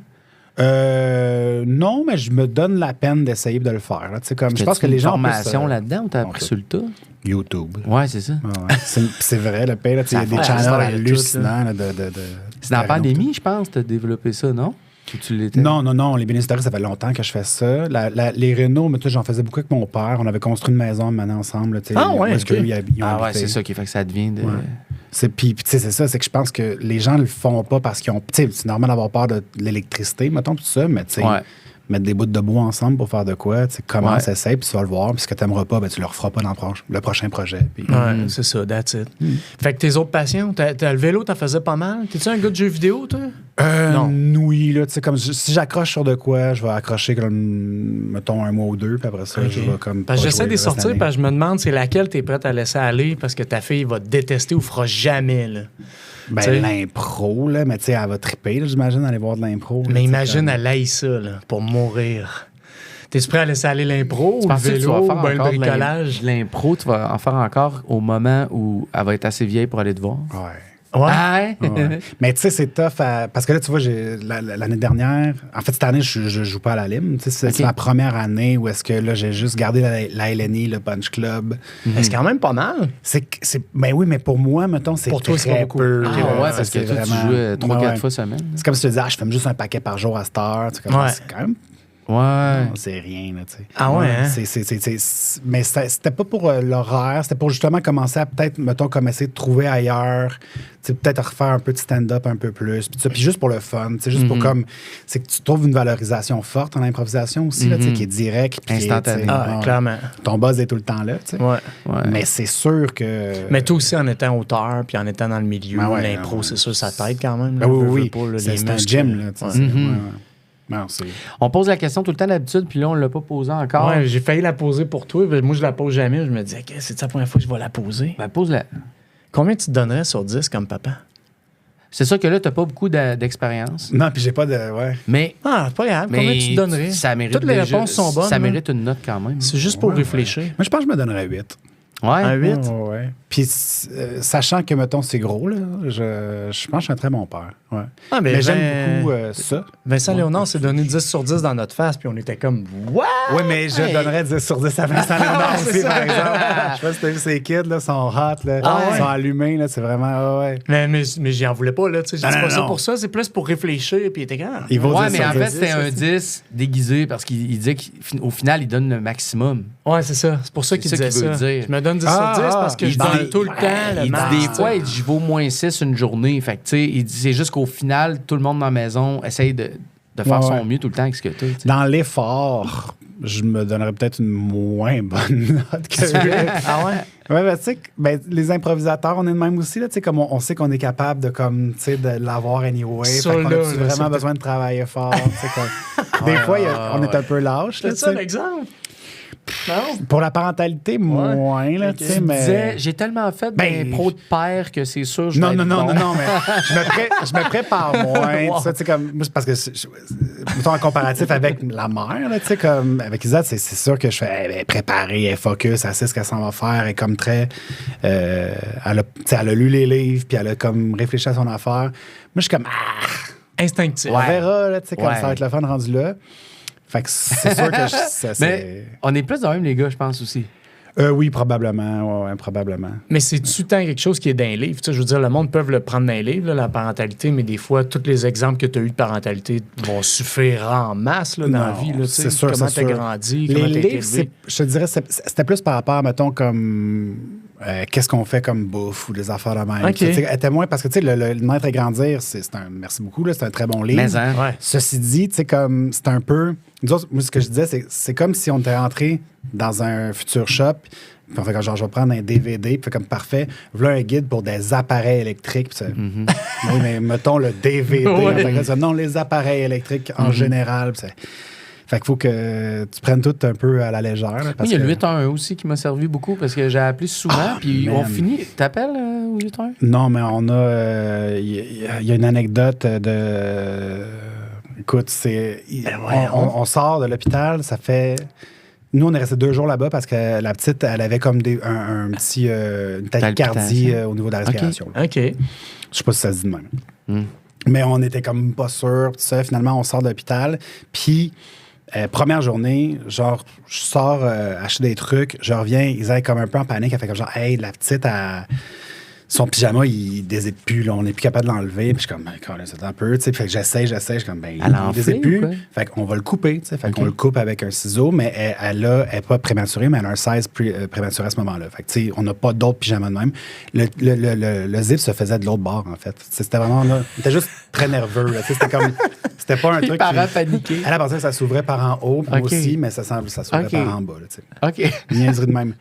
Non, mais je me donne la peine d'essayer de le faire. Là. Comme, je pense que les gens... formation là-dedans ou t'as appris sur le tas? YouTube. Ouais, c'est ça. C'est vrai, le pire. Il y a des channels hallucinants. C'est dans la pandémie, je pense, t'as développé ça, non? Tu l'étais? Non. Les bénéficiaires, ça fait longtemps que je fais ça. Les rénaux, mais j'en faisais beaucoup avec mon père. On avait construit une maison maintenant ensemble. C'est ça qui fait que ça devient de... Puis, c'est ça, c'est que je pense que les gens le font pas parce qu'ils ont... C'est normal d'avoir peur de l'électricité, mettons, tout ça, mais mettre des bouts de bois ensemble pour faire de quoi, commence, essaye, puis tu vas le voir, puis ce que tu n'aimeras pas, tu le referas pas dans le prochain projet. Puis, c'est ça, that's it. Fait que tes autres passions, le vélo, t'en faisais pas mal? T'es-tu un gars de jeux vidéo, toi? Non. Oui, là, tu sais, comme si j'accroche sur de quoi, je vais accrocher comme, mettons, 1 mois ou 2, puis après ça, je vais comme... Parce que j'essaie de les sortir, parce que je me demande c'est laquelle t'es prête à laisser aller, parce que ta fille va te détester ou fera jamais, là. L'impro, là, mais tu sais, elle va triper, là, j'imagine, aller voir de l'impro. Mais imagine, elle aille ça, là, pour mourir. T'es-tu prêt à laisser aller l'impro ou le vélo ou le bricolage? L'impro, tu vas en faire encore au moment où elle va être assez vieille pour aller te voir? Ouais. Mais tu sais, c'est tough parce que là, tu vois, l'année dernière, en fait, cette année, je joue pas à la lime. C'est ma première année où est-ce que là, j'ai juste gardé la LNI, le Punch Club. C'est quand même pas mal. Ben oui, mais pour moi, mettons, c'est pour toi, c'est pas beaucoup. Peu. Parce que toi, tu joues 3-4 fois semaine. C'est comme si tu disais, je fais juste un paquet par jour à cette heure. C'est quand même... Ouais. Non, c'est rien, là, tu sais. Ah ouais, hein? Mais c'était pas pour l'horaire, c'était pour justement commencer à peut-être, mettons, comme essayer de trouver ailleurs, peut-être refaire un peu de stand-up un peu plus, puis juste pour le fun, juste pour comme, c'est que tu trouves une valorisation forte en improvisation aussi, là, qui est directe. Instantanée. Clairement. Ton buzz est tout le temps là, tu sais. Ouais. Mais c'est sûr que... Mais toi aussi, en étant auteur, puis en étant dans le milieu, l'impro, c'est sûr, ça t'aide quand même. Là, oui. C'est un gym, là, tu sais. Non, on pose la question tout le temps d'habitude, puis là, on ne l'a pas posée encore. Ouais, j'ai failli la poser pour toi. Moi, je la pose jamais. Je me dis, okay, c'est la première fois que je vais la poser. Ben, pose-la. Combien tu te donnerais sur 10 comme papa? C'est sûr que là, tu n'as pas beaucoup d'expérience. Non, puis j'ai pas de... Ouais. Mais... c'est pas grave. Combien tu te donnerais? Ça mérite toutes les réponses sont bonnes. Ça mérite une note quand même. C'est juste pour réfléchir. Moi, je pense que je me donnerais 8. Ouais. Un 8? Ouais. Puis, sachant que, mettons, c'est gros, là, je pense que je suis un très bon père. Ouais. Mais j'aime beaucoup ça. Vincent Léonard s'est donné 10 sur 10 dans notre face, puis on était comme, what? Oui, mais je donnerais 10 sur 10 à Vincent Léonard aussi, par exemple. Je sais pas si t'as vu ces kids, là, sont hot, là, sont allumés, là, c'est vraiment, Mais j'y en voulais pas, là, tu sais, je dis pas ça pour ça, c'est plus pour réfléchir, puis il était quand même. Ouais, mais en fait, c'était un 10 déguisé, parce qu'il disait qu'au final, il donne le maximum. Ouais, c'est ça. C'est pour ça qu'il disait ça. Je me donne 10 sur 10 parce que je donne tout le temps le max. Des fois, il dit, je vaux moins 6 une journée. Fait que, tu sais, il dit, c'est juste qu'au final, tout le monde dans la maison essaye de faire son mieux tout le temps avec ce que tu as. Dans l'effort, je me donnerais peut-être une moins bonne note que lui. Ah ouais? Ouais, ben, tu sais, les improvisateurs, on est de même aussi, là, tu sais, comme on sait qu'on est capable de, comme, tu sais, de l'avoir anyway. Fait qu'on a vraiment besoin de travailler fort, tu sais, comme... Des fois, on est un peu lâche, là, tu sais. C'est ça l'exemple? Non. Pour la parentalité, moins, là, tu sais, mais... J'ai tellement fait d'impro de père que c'est sûr je vais non, être bon. mais je me prépare moins, Wow. tu sais, comme... Moi, c'est parce que, mettons, en comparatif avec la mère, là, tu sais, comme... Avec Isa, c'est sûr que je fais, elle est préparée, elle est focus, elle sait ce qu'elle s'en va faire, elle est comme très... elle a lu les livres, puis elle a comme réfléchi à son affaire. Moi, je suis comme... Instinctif. On verra, là, tu sais, comme Ouais. ça va être le fun rendu là. Fait que c'est sûr que ça, Mais on est plus dans même, les gars, je pense aussi. oui, probablement. Ouais, probablement. Mais c'est-tu tant quelque chose qui est dans les livres? Tu sais, je veux dire, le monde peut le prendre dans les livres, là, la parentalité, mais des fois, tous les exemples que tu as eu de parentalité vont suffire en masse là, dans la vie. Là, tu sais, c'est sûr, comment c'est tu as sûr. grandi, Les comment tu as été livres, élevé. je te dirais, c'était plus par rapport, mettons, comme... qu'est-ce qu'on fait comme bouffe ou des affaires de même. OK. Tu sais, elle était moins... Parce que, tu sais, le Naître et grandir, c'est un... Merci beaucoup, là, c'est un très bon livre. Mais, hein? Ouais. Ceci dit, tu sais, comme... C'est un peu... Nous autres, moi, ce que je disais, c'est comme si on était rentré dans un futur shop. Puis on fait comme genre, je vais prendre un DVD, puis fait comme parfait. Voilà un guide pour des appareils électriques. Puis oui, mais mettons le DVD. Ouais. Fait que ça, non, les appareils électriques en général. Puis fait qu'il faut que tu prennes tout un peu à la légère. Là, parce Oui, il y a le que- 811 aussi qui m'a servi beaucoup parce que j'ai appelé souvent, puis man. on finit. T'appelles au 811? Non, mais on a. Il y a une anecdote de. Écoute, c'est. On sort de l'hôpital, ça fait. Nous, on est resté 2 jours là-bas parce que la petite, elle avait comme un petit. Une tachycardie au niveau de la respiration. OK. Je sais pas si ça se dit de même. Mais on était comme pas sûr. Tout ça. Finalement, on sort de l'hôpital. Puis, première journée, genre, je sors acheter des trucs. Je reviens, ils étaient comme un peu en panique. Elle fait comme genre, hey, la petite, son pyjama, il dézippe plus. Là, on n'est plus capable de l'enlever. Puis je suis comme, c'est un peu. Tu sais, fait que j'essaie. Je suis comme, ben, Elle il en dézippe fait, plus. ou quoi? Fait qu'on va le couper. Tu sais, fait qu'on le coupe avec un ciseau. Mais elle n'est pas prématurée, mais elle a un 16 prématuré à ce moment-là. Fait que, tu sais, on n'a pas d'autres pyjamas de même. Le zip se faisait de l'autre bord, en fait. C'était vraiment là. On était juste très nerveux. Là, tu sais, c'était comme. C'était pas un Les truc. parents paniqués. Elle a pensé que ça s'ouvrait par en haut, puis moi OK. aussi, mais ça s'ouvrait OK. par en bas. Là, tu sais. OK. Niaiserie de même.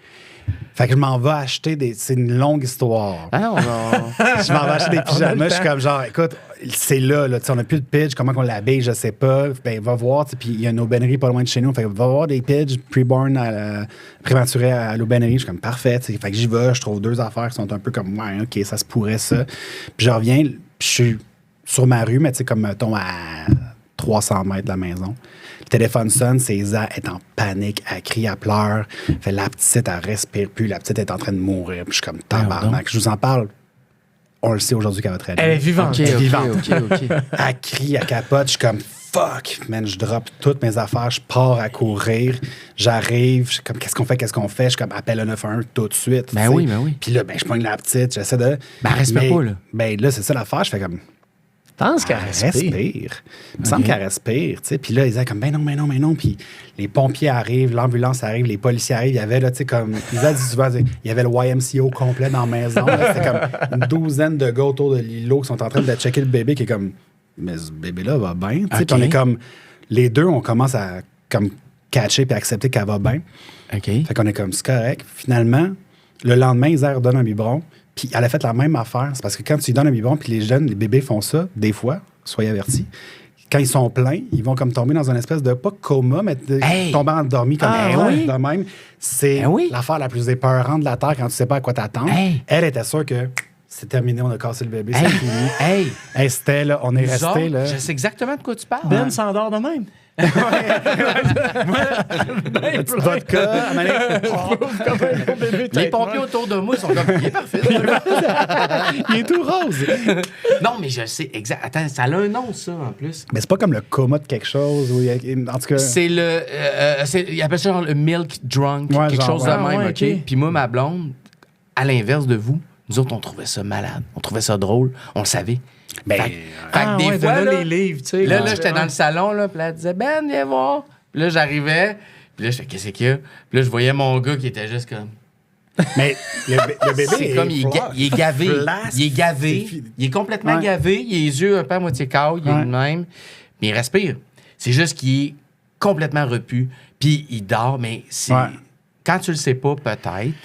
Fait que je m'en vais acheter des. C'est une longue histoire. Ah non, Je m'en vais acheter des On a le pyjamas. Je suis temps. comme genre, écoute, c'est là, tu sais, on n'a plus de pitch, comment qu'on l'habille, je sais pas. Ben, va voir, tu sais, puis il y a une aubainerie pas loin de chez nous. Fait que va voir des pitch preborn prématurés à l'aubainerie. Je suis comme parfait, tu sais. Fait que j'y vais, je trouve 2 affaires qui sont un peu comme, ouais, OK, ça se pourrait ça. Puis je reviens, puis je suis sur ma rue, mais tu sais, comme, mettons, à 300 mètres de la maison. Le téléphone sonne, c'est Isa est en panique, elle crie, elle pleure. Fait la petite, elle respire plus, la petite est en train de mourir. Puis je suis comme tabarnak. Je vous en parle. On le sait aujourd'hui qu'elle va très bien. Elle est vivante. OK, Elle est OK, vivante. OK. Elle crie, elle capote. Je suis comme fuck, man. Je drop toutes mes affaires. Je pars à courir. J'arrive. Je suis comme qu'est-ce qu'on fait? Je suis comme appelle le 911 tout de suite. Ben tu sais. oui, ben oui. Puis là, ben, je pogne la petite. J'essaie de. Ben, elle respire pas, là. Ben là, c'est ça l'affaire. Je fais comme. Je pense qu'elle Elle respire. Il me semble qu'elle respire, tu sais. Puis là, ils disaient comme, ben non. Puis les pompiers arrivent, l'ambulance arrive, les policiers arrivent. Il y avait, là, tu sais, comme, ils disaient souvent, il y avait le YMCA complet dans la maison. là. C'était comme une douzaine de gars autour de l'îlot qui sont en train de checker le bébé qui est comme, mais ce bébé-là va bien. Tu sais, OK. puis on est comme, les deux, on commence à, comme, catcher puis accepter qu'elle va bien. OK. Fait qu'on est comme, c'est correct. Finalement, le lendemain, ils redonnent un biberon. Puis elle a fait la même affaire. C'est parce que quand tu lui donnes un biberon, puis les bébés font ça, des fois, soyez avertis. Quand ils sont pleins, ils vont comme tomber dans une espèce de, pas coma, mais tomber endormi comme oui? de même. C'est Oui? l'affaire la plus épeurante de la Terre quand tu sais pas à quoi t'attendre. Hey. Elle était sûre que c'est terminé, on a cassé le bébé, c'est Hey, fini. hey. Hey, c'était là, on est Nous resté autres, là. Je sais exactement de quoi tu parles. Ben s'endort de même. Un petit vodka, à Les pompiers autour de moi sont comme, il est parfait. il est tout rose. Non, mais je sais exact. Attends, ça a un nom, ça, en plus. Mais c'est pas comme le coma de quelque chose. En tout cas, C'est le. Il appelle ça genre le milk drunk, Ouais, quelque genre, chose de ouais. même, Ah ouais, OK? OK. Puis moi, ma blonde, à l'inverse de vous, nous autres, on trouvait ça malade. On trouvait ça drôle. On le savait. ben, Fait que des ouais, fois, de là, là, les livres, tu sais. là, j'étais dans le salon, là, puis là, elle disait, Ben, viens voir. Puis là, j'arrivais, puis là, je fais, qu'est-ce qu'il y a? Puis là, je voyais mon gars qui était juste comme. mais le bébé C'est comme, il est gavé. flasque. Il est gavé. C'est Il est complètement Ouais. gavé. Il a les yeux un peu à moitié caille. Il est Ouais. le même. Mais il respire. C'est juste qu'il est complètement repu. Puis il dort, mais c'est... Quand tu le sais pas, peut-être...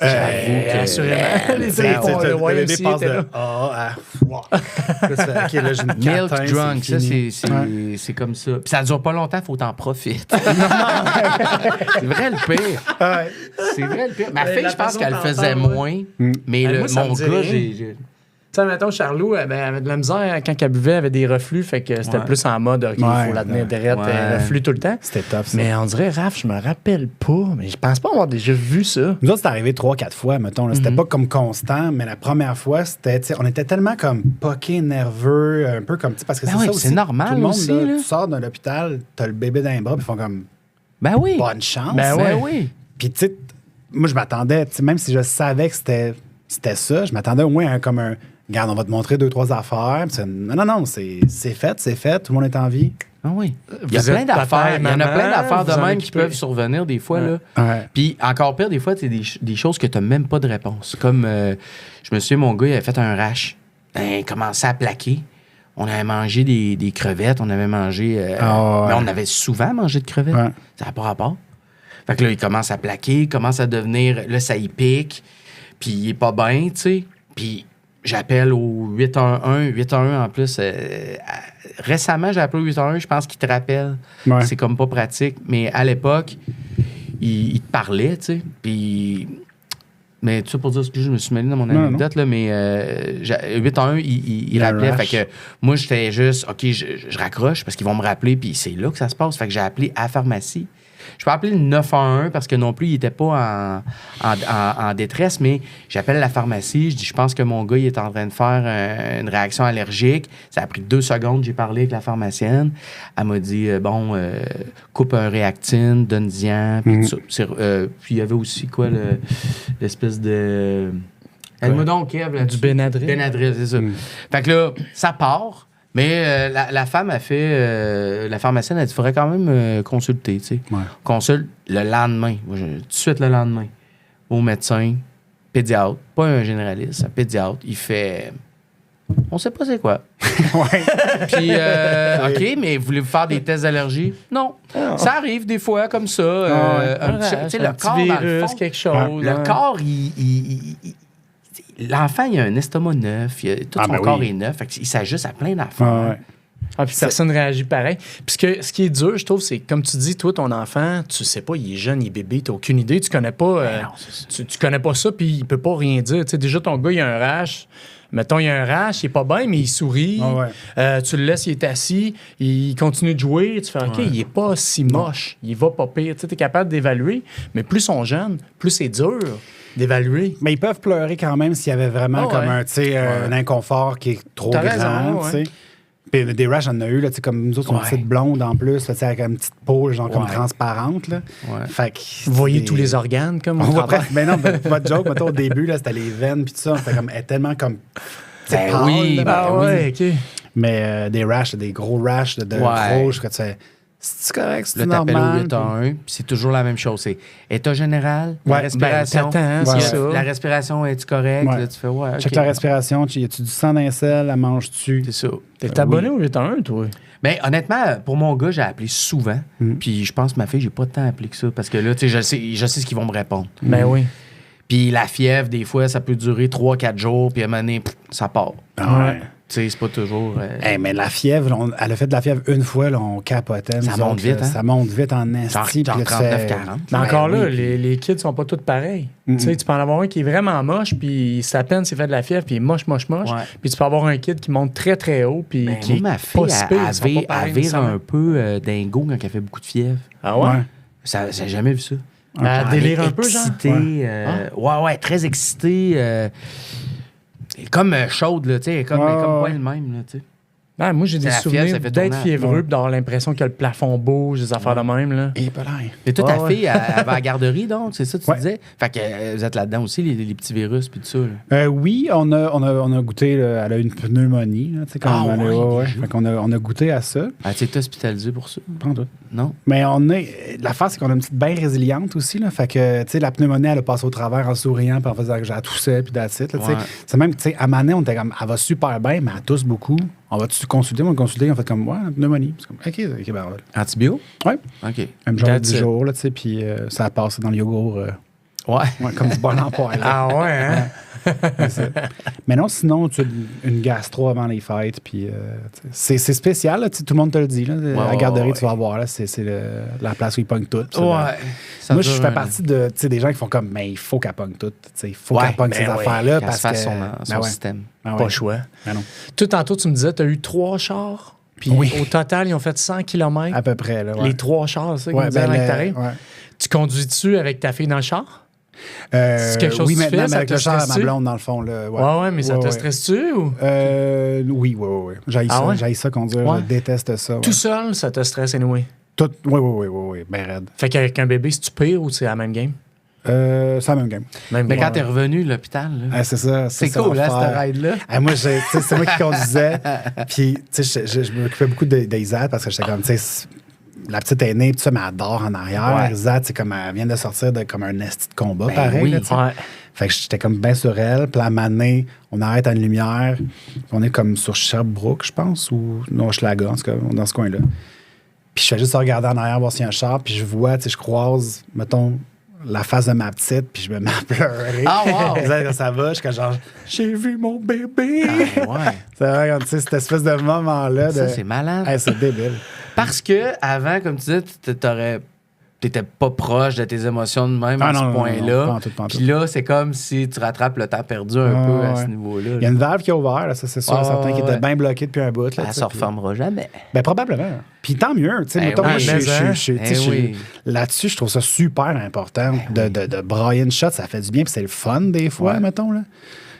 J'avoue que... Assurément, les bébé passe de A à... OK, là, j'ai une Milk catin, drunk, ça, fini. c'est comme ça. Puis ça dure pas longtemps, faut t'en profiter. C'est vrai le pire. C'est vrai le pire. Ma fille, je pense qu'elle le faisait moins, mais mon gars, j'ai... Tu sais, mettons, Charlot, elle avait de la misère quand elle buvait, elle avait des reflux, fait que c'était plus en mode, OK, il faut la tenir direct, reflux tout le temps. C'était tough, ça. Mais on dirait, Raph, je me rappelle pas, mais je pense pas avoir déjà vu ça. Nous autres, c'est arrivé 3-4 fois, mettons. C'était pas comme constant, mais la première fois, c'était, on était tellement comme poqués, nerveux, un peu comme, parce que c'est ça aussi. C'est normal tout le monde, aussi, là, là. tu sors de l'hôpital, t'as le bébé dans les bras, puis ils font comme, bonne chance. Oui. Puis, tu sais, moi, je m'attendais, même si je savais que c'était ça, je m'attendais au moins à comme un... Regarde, on va te montrer 2-3 affaires. Non, c'est fait. Tout le monde est en vie. Ah oui. Il y a plein d'affaires. Il y en a plein d'affaires de même qui peuvent survenir des fois. Là. Puis encore pire, des fois, c'est des choses que tu n'as même pas de réponse. Comme, je me souviens, mon gars, il avait fait un rash. Il commençait à plaquer. On avait mangé des crevettes. On avait mangé... mais on avait souvent mangé de crevettes. Ouais. Ça n'a pas rapport. Fait que là, il commence à plaquer, il commence à devenir... Là, ça y pique. Puis il est pas bien, tu sais. Puis... J'appelle au 811. 811, en plus, récemment, j'ai appelé au 811. Je pense qu'il te rappelle. Ouais. C'est comme pas pratique. Mais à l'époque, il te parlait, tu sais. Puis... Mais tout ça pour dire, excusez, je me suis mêlé dans mon anecdote, là, mais 811, il rappelait. Fait que moi, j'étais juste, OK, je raccroche parce qu'ils vont me rappeler, puis c'est là que ça se passe. Fait que j'ai appelé à la pharmacie. Je peux appeler le 911 parce que non plus, il n'était pas en détresse, mais j'appelle la pharmacie. Je dis, je pense que mon gars, il est en train de faire une réaction allergique. Ça a pris 2 secondes. J'ai parlé avec la pharmacienne. Elle m'a dit, coupe un Réactine, donne Dian, puis tout ça. Puis il y avait aussi, quoi, l'espèce de... Elle-moi donc, Kev, du Benadryl. Benadryl, c'est ça. Fait que là, ça part. Mais la femme a fait... la pharmacienne a dit, il faudrait quand même consulter, tu sais. Ouais. Consulte le lendemain. Moi, tout de suite le lendemain. Au médecin, pédiatre. Pas un généraliste, un pédiatre. Il fait... On sait pas c'est quoi. Ouais. Puis, OK, mais voulez-vous faire des tests d'allergie? Non. Ça arrive des fois comme ça. Tu sais, le corps, virus, dans le fond, quelque chose. Le corps, l'enfant, il a un estomac neuf, tout son corps est neuf. Fait qu'il s'ajuste à plein d'affaires. Puis personne ne réagit pareil. Puis ce qui est dur, je trouve, c'est comme tu dis, toi, ton enfant, tu sais pas, il est jeune, il est bébé, tu n'as aucune idée, tu connais pas, tu connais pas ça, puis il peut pas rien dire. Tu sais, déjà, ton gars, il a un rash. Mettons, il y a un rash, il est pas bien, mais il sourit. Tu le laisses, il est assis, il continue de jouer. Tu fais, OK, il est pas si moche, il va pas pire. Tu es capable d'évaluer, mais plus ils sont jeunes, plus c'est dur d'évaluer. Mais ils peuvent pleurer quand même s'il y avait vraiment comme un inconfort qui est trop grand. Puis des rash, j'en ai eu, là, comme nous autres, on petite blonde en plus, là, avec une petite peau genre comme transparente. Là. Fait que, vous voyez tous les organes comme on voit presque. Mais non, pas de joke, mettons, au début, là, c'était les veines puis tout ça. C'était comme, tellement comme. OK. Mais des rash, des gros rash de rouge que tu fais. C'est correct, c'est normal. Là, t'appelles au 811, puis c'est toujours la même chose. C'est état général, la respiration. La respiration, est-tu correcte? Là, tu fais, check la respiration. Y a-tu du sang dans les selles? La manges-tu? C'est ça. T'es abonné au 811, toi? Bien, honnêtement, pour mon gars, j'ai appelé souvent. Puis je pense que ma fille, j'ai pas tant appelé que ça. Parce que là, tu sais, je sais ce qu'ils vont me répondre. Ben oui. Puis la fièvre, des fois, ça peut durer 3-4 jours, puis à un moment donné, ça part. Tu sais, c'est pas toujours... mais la fièvre, elle a fait de la fièvre une fois, là, on capotait. Ça monte vite, hein? Ça monte vite en esti. Genre 39-40. Mais encore là, les kids sont pas tous pareils. Tu sais, tu peux en avoir un qui est vraiment moche, puis à peine s'est fait de la fièvre, puis il est moche. Puis tu peux avoir un kid qui monte très, très haut, puis qui est ma fille, elle vire un peu dingo quand elle fait beaucoup de fièvre. Ah ouais? Ça, j'ai jamais vu ça. Elle délire un peu, genre? Ouais, très excitée. Comme chaude, là, tu sais, comme pas elle-même, là, tu sais. Ah, moi, j'ai des souvenirs d'être fiévreux, d'avoir l'impression que le plafond bouge, des affaires de même, là. Et toi, ta fille, elle va à la garderie, donc, c'est ça que tu disais? Fait que vous êtes là-dedans aussi, les petits virus, puis tout ça, là. Oui, on a goûté, là, elle a une pneumonie, là, tu sais, quand Fait qu'on a goûté à ça. Elle a été hospitalisée pour ça? Pas en tout. Non? Mais l'affaire, c'est qu'on a une petite bien résiliente aussi, là. Fait que, tu sais, la pneumonie, elle a passé au travers en souriant, puis en faisant que j'ai toussé, puis that's it, là, tu sais. C'est même, tu sais, à Manet, on était comme, elle va super bien, mais elle tousse beaucoup. on va-tu consulter? On va consulter, ils ont fait comme, ouais, pneumonie. C'est comme, OK, ben, ouais. Antibio? Oui. OK. Même genre 10 jours, là, tu sais, puis ça a passé dans le yogourt. Ouais. Comme du bon emploi. Ah ouais, hein? Mais non, sinon, tu as une gastro avant les fêtes, puis c'est spécial, là, tout le monde te le dit. Là, à la garderie, tu vas voir, là, c'est la place où ils pognent tout. Ouais. Moi, je fais partie de des gens qui font comme, mais il faut qu'elle pogne tout. Il faut qu'elle pogne ces affaires-là parce que. Son système. Pas le choix. Ben non. Tout tantôt, tu me disais, tu as eu 3 chars. Puis au total, ils ont fait 100 km. À peu près. Là, Les 3 chars, c'est ça, qu'on disait avant que t'arrives. Tu conduis-tu avec ta fille dans le char? C'est quelque chose oui, que tu fais, même ça avec te le char à ma stresse-tu? blonde, dans le fond. Là, Ouais, mais ça te stresse-tu? Ou? Oui. J'haïs ça conduire. Ouais. Je déteste ça. Tout seul, ça te stresse, anyway. Oui, ben raide. Fait qu'avec un bébé, c'est-tu pire ou c'est la même game? C'est la même game. Mais quand t'es revenu de l'hôpital, là, c'est ça. c'est cool, là, cette ride-là. Moi, c'est moi qui conduisais. Puis, tu sais, je m'occupais beaucoup d'Isaac parce que j'étais comme, tu sais, la petite aînée, puis ça, mais elle dort en arrière. Isaac, c'est comme, elle vient de sortir de comme un esti de combat, pareil. Oui, là, fait que j'étais comme bien sur elle. Puis là, à un moment donné, on arrête à une lumière. On est comme sur Sherbrooke, je pense, ou non, Hochelaga, en tout cas, dans ce coin-là. Puis je fais juste regarder en arrière, voir s'il y a un char. Puis je vois, tu sais, je croise, mettons, la face de ma petite, puis je me mets à pleurer. Ah, wow! Ça va, je suis genre, j'ai vu mon bébé. Ah, ouais. C'est vrai, tu sais, cette espèce de moment-là. Ça, c'est malade. C'est débile. Parce que avant, comme tu disais, t'étais pas proche de tes émotions de même à ce point-là. Puis là, c'est comme si tu rattrapes le temps perdu un peu à ce niveau-là. Il y a une valve qui est ouverte, là, ça c'est sûr, certain, qui était bien bloquée depuis un bout. Là, elle se refermera jamais. Ben probablement. Puis tant mieux. Tu sais, mettons, moi, là-dessus, je trouve ça super important de brailler une shot. Ça fait du bien, puis c'est le fun des fois, mettons. Là.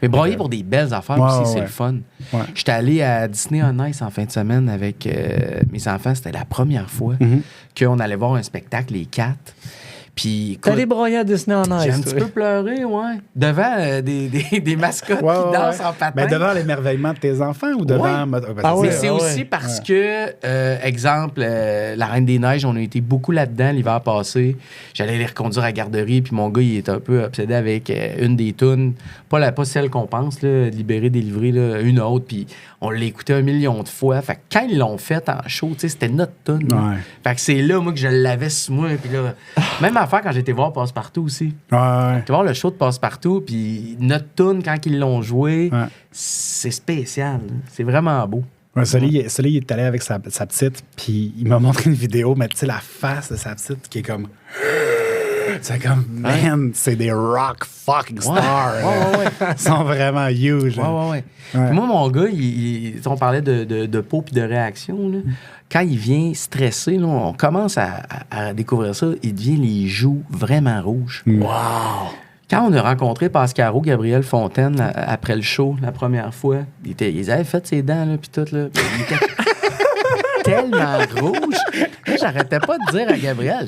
Mais brailler pour des belles affaires aussi, c'est le fun. Ouais. J'étais allé à Disney on Ice en fin de semaine avec mes enfants. C'était la première fois qu'on allait voir un spectacle, les 4. Puis, t'es allé broyer à Disney on Ice. J'ai un petit peu pleuré, devant des mascottes qui dansent en patin. Mais devant l'émerveillement de tes enfants ou devant... Mais c'est aussi parce que, exemple, La Reine des Neiges, on a été beaucoup là-dedans l'hiver passé. J'allais les reconduire à la garderie, puis mon gars, il est un peu obsédé avec une des tunes. Pas celle qu'on pense, là, Libérer, délivrer, là, une autre, puis on l'a écouté 1 million de fois. Fait que quand ils l'ont fait en show, c'était notre tune. Fait que c'est là, moi, que je l'avais sur moi, puis là... Même affaire quand j'étais voir Passe-Partout aussi. J'étais voir le show de Passe-Partout, puis notre tune, quand ils l'ont joué, c'est spécial. C'est vraiment beau. Celui, il est allé avec sa petite, puis il m'a montré une vidéo, mais tu sais, la face de sa petite qui est comme... C'est comme, man, c'est des rock fucking stars. Ils sont vraiment huge. Puis moi, mon gars, on parlait de peau puis de réaction. Là. Quand il vient stressé, là, on commence à découvrir ça, il devient les joues vraiment rouges. Wow! Quand on a rencontré Pascaro, Gabriel Fontaine, après le show, la première fois, ils avaient fait ses dents, puis tout, là. Il était tellement rouge. Là, j'arrêtais pas de dire à Gabriel,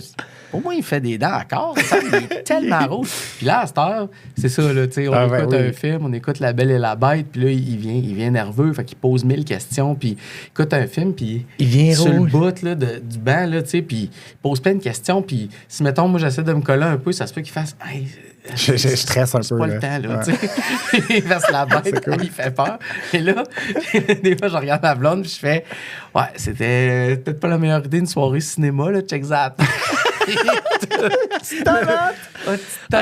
au moins, il fait des dents encore. Il est tellement rouge. Puis là, à cette heure, c'est ça, là, tu sais, on écoute un film, on écoute La Belle et la Bête, puis là, il vient nerveux, fait qu'il pose 1000 questions, puis il écoute un film, puis il vient sur rouge. le bout là, du banc, là, tu sais, puis il pose plein de questions, puis si, mettons, moi, j'essaie de me coller un peu, ça se peut qu'il fasse... Hey, je stresse un peu. C'est pas le temps, là, tu sais. Il verse la bête, il fait peur. Et là, des fois, je regarde ma blonde, puis je fais, ouais, c'était peut-être pas la meilleure idée, une soirée cinéma, là, check that.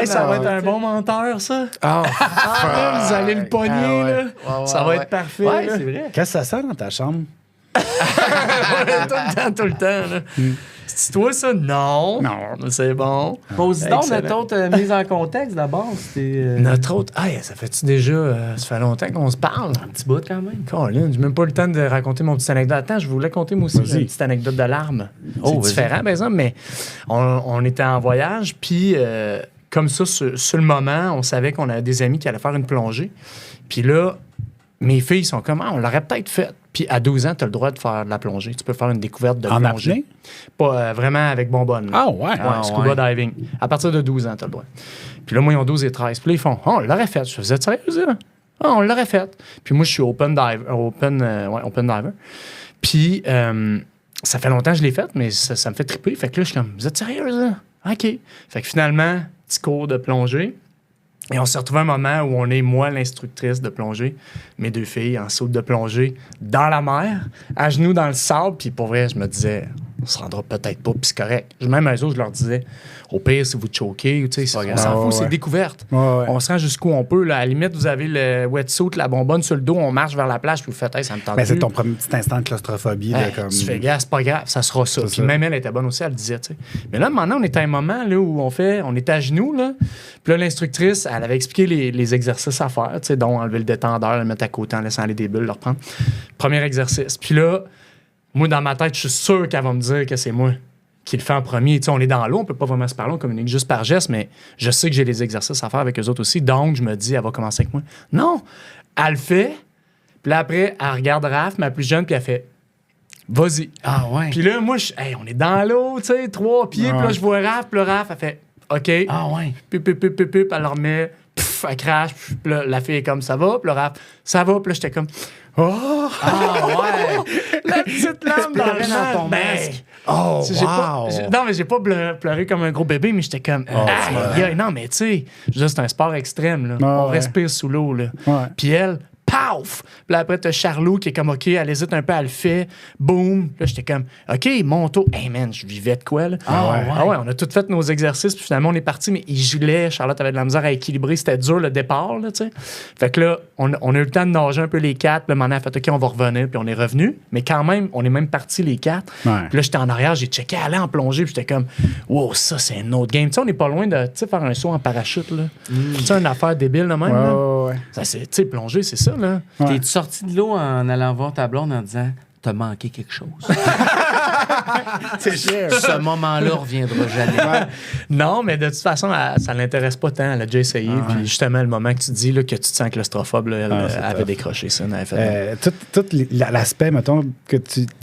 Ça va être un bon menteur, ça. Vous allez le pogner, là. Ça va être parfait. Ouais, c'est vrai. Qu'est-ce que ça sent dans ta chambre? tout le temps, là. C'est toi, ça? Non. C'est bon. Pose donc notre autre mise en contexte, d'abord. Notre autre... ça fait-tu déjà... ça fait longtemps qu'on se parle. Un petit bout, quand même. Colin, j'ai même pas le temps de raconter mon petite anecdote. Attends, je voulais compter, moi aussi, une petite anecdote de larmes. C'est différent, par exemple, mais on était en voyage, puis comme ça, sur le moment, on savait qu'on avait des amis qui allaient faire une plongée. Puis là, mes filles sont comme, on l'aurait peut-être fait. Puis à 12 ans, tu as le droit de faire de la plongée. Tu peux faire une découverte de plongée. Apnée? Pas vraiment avec bonbonne. Scuba diving. À partir de 12 ans, tu as le droit. Puis là, moi, ils ont 12 et 13. Puis là, ils font, on l'aurait fait. Je faisais, sérieux, là? On l'aurait fait. Puis moi, je suis open diver. Puis ça fait longtemps que je l'ai fait, mais ça me fait triper. Fait que là, je suis comme, vous êtes sérieuse, là? OK. Fait que finalement, petit cours de plongée. Et on s'est retrouvé un moment où on est, moi, l'instructrice de plongée, mes 2 filles en saut de plongée, dans la mer, à genoux dans le sable. Puis pour vrai, je me disais, on se rendra peut-être pas, puis c'est correct. Même eux autres, je leur disais, au pire, si vous choquez, on s'en fout, c'est découverte. On se rend jusqu'où on peut. Là. À la limite, vous avez le wetsuit, la bonbonne sur le dos, on marche vers la plage, puis vous faites, ça me tente. Mais c'est ton premier petit instant de claustrophobie. Tu fais, gars, c'est pas grave, ça sera ça. Puis même elle était bonne aussi, elle le disait. T'sais. Mais là, maintenant, on était à un moment là, où on était à genoux, là. Puis là, l'instructrice, elle avait expliqué les exercices à faire, dont enlever le détendeur, le mettre à côté en laissant aller des bulles, le reprendre. Premier exercice. Puis là, moi, dans ma tête, je suis sûr qu'elle va me dire que c'est moi qui le fait en premier. T'sais, on est dans l'eau, on peut pas vraiment se parler, on communique juste par geste, mais je sais que j'ai les exercices à faire avec eux autres aussi. Donc, je me dis, elle va commencer avec moi. Non! Elle le fait. Puis là, après, elle regarde Raph, ma plus jeune, puis elle fait vas-y. Ah ouais. Puis là, moi, on est dans l'eau, 3 pieds, puis là, je vois Raph, puis là, Raph, elle fait OK. Ah ouais. Pip, elle leur met, elle crache, puis là, la fille est comme ça va, puis là, Raph, ça va, puis là, j'étais comme oh! Ah ouais! La petite lame dans ton masque. Oh, non, mais j'ai pas pleuré comme un gros bébé, mais j'étais comme non, mais tu sais, c'est un sport extrême, là. On respire sous l'eau, là. Puis elle, paf! Puis là, après, t'as Charlot qui est comme, OK, elle hésite un peu, elle le fait. Boum! Là, j'étais comme, OK, mon tour. Hey, man, je vivais de quoi, là? Ah ouais, on a tous fait nos exercices, puis finalement, on est parti, mais il gelait. Charlotte avait de la misère à équilibrer. C'était dur, le départ, là, tu sais. Fait que là, on a eu le temps de nager un peu les 4. Puis là, maintenant, elle a fait, OK, on va revenir, puis on est revenu. Mais quand même, on est même partis les 4. Puis là, j'étais en arrière, j'ai checké, aller en plongée, puis j'étais comme, wow, ça, c'est un autre game. Tu sais, on n'est pas loin de faire un saut en parachute, là. Tu sais, une affaire débile, de même, là. Ça, c'est, tu sais, plonger, c'est ça, là. T'es-tu sorti de l'eau en allant voir ta blonde en disant t'as manqué quelque chose? C'est sûr. Ce moment-là reviendra jamais. Non, mais de toute façon, ça ne l'intéresse pas tant. Elle a déjà essayé. Puis justement, le moment que tu dis là, que tu te sens claustrophobe, là, elle avait décroché ça. Tout l'aspect, mettons, que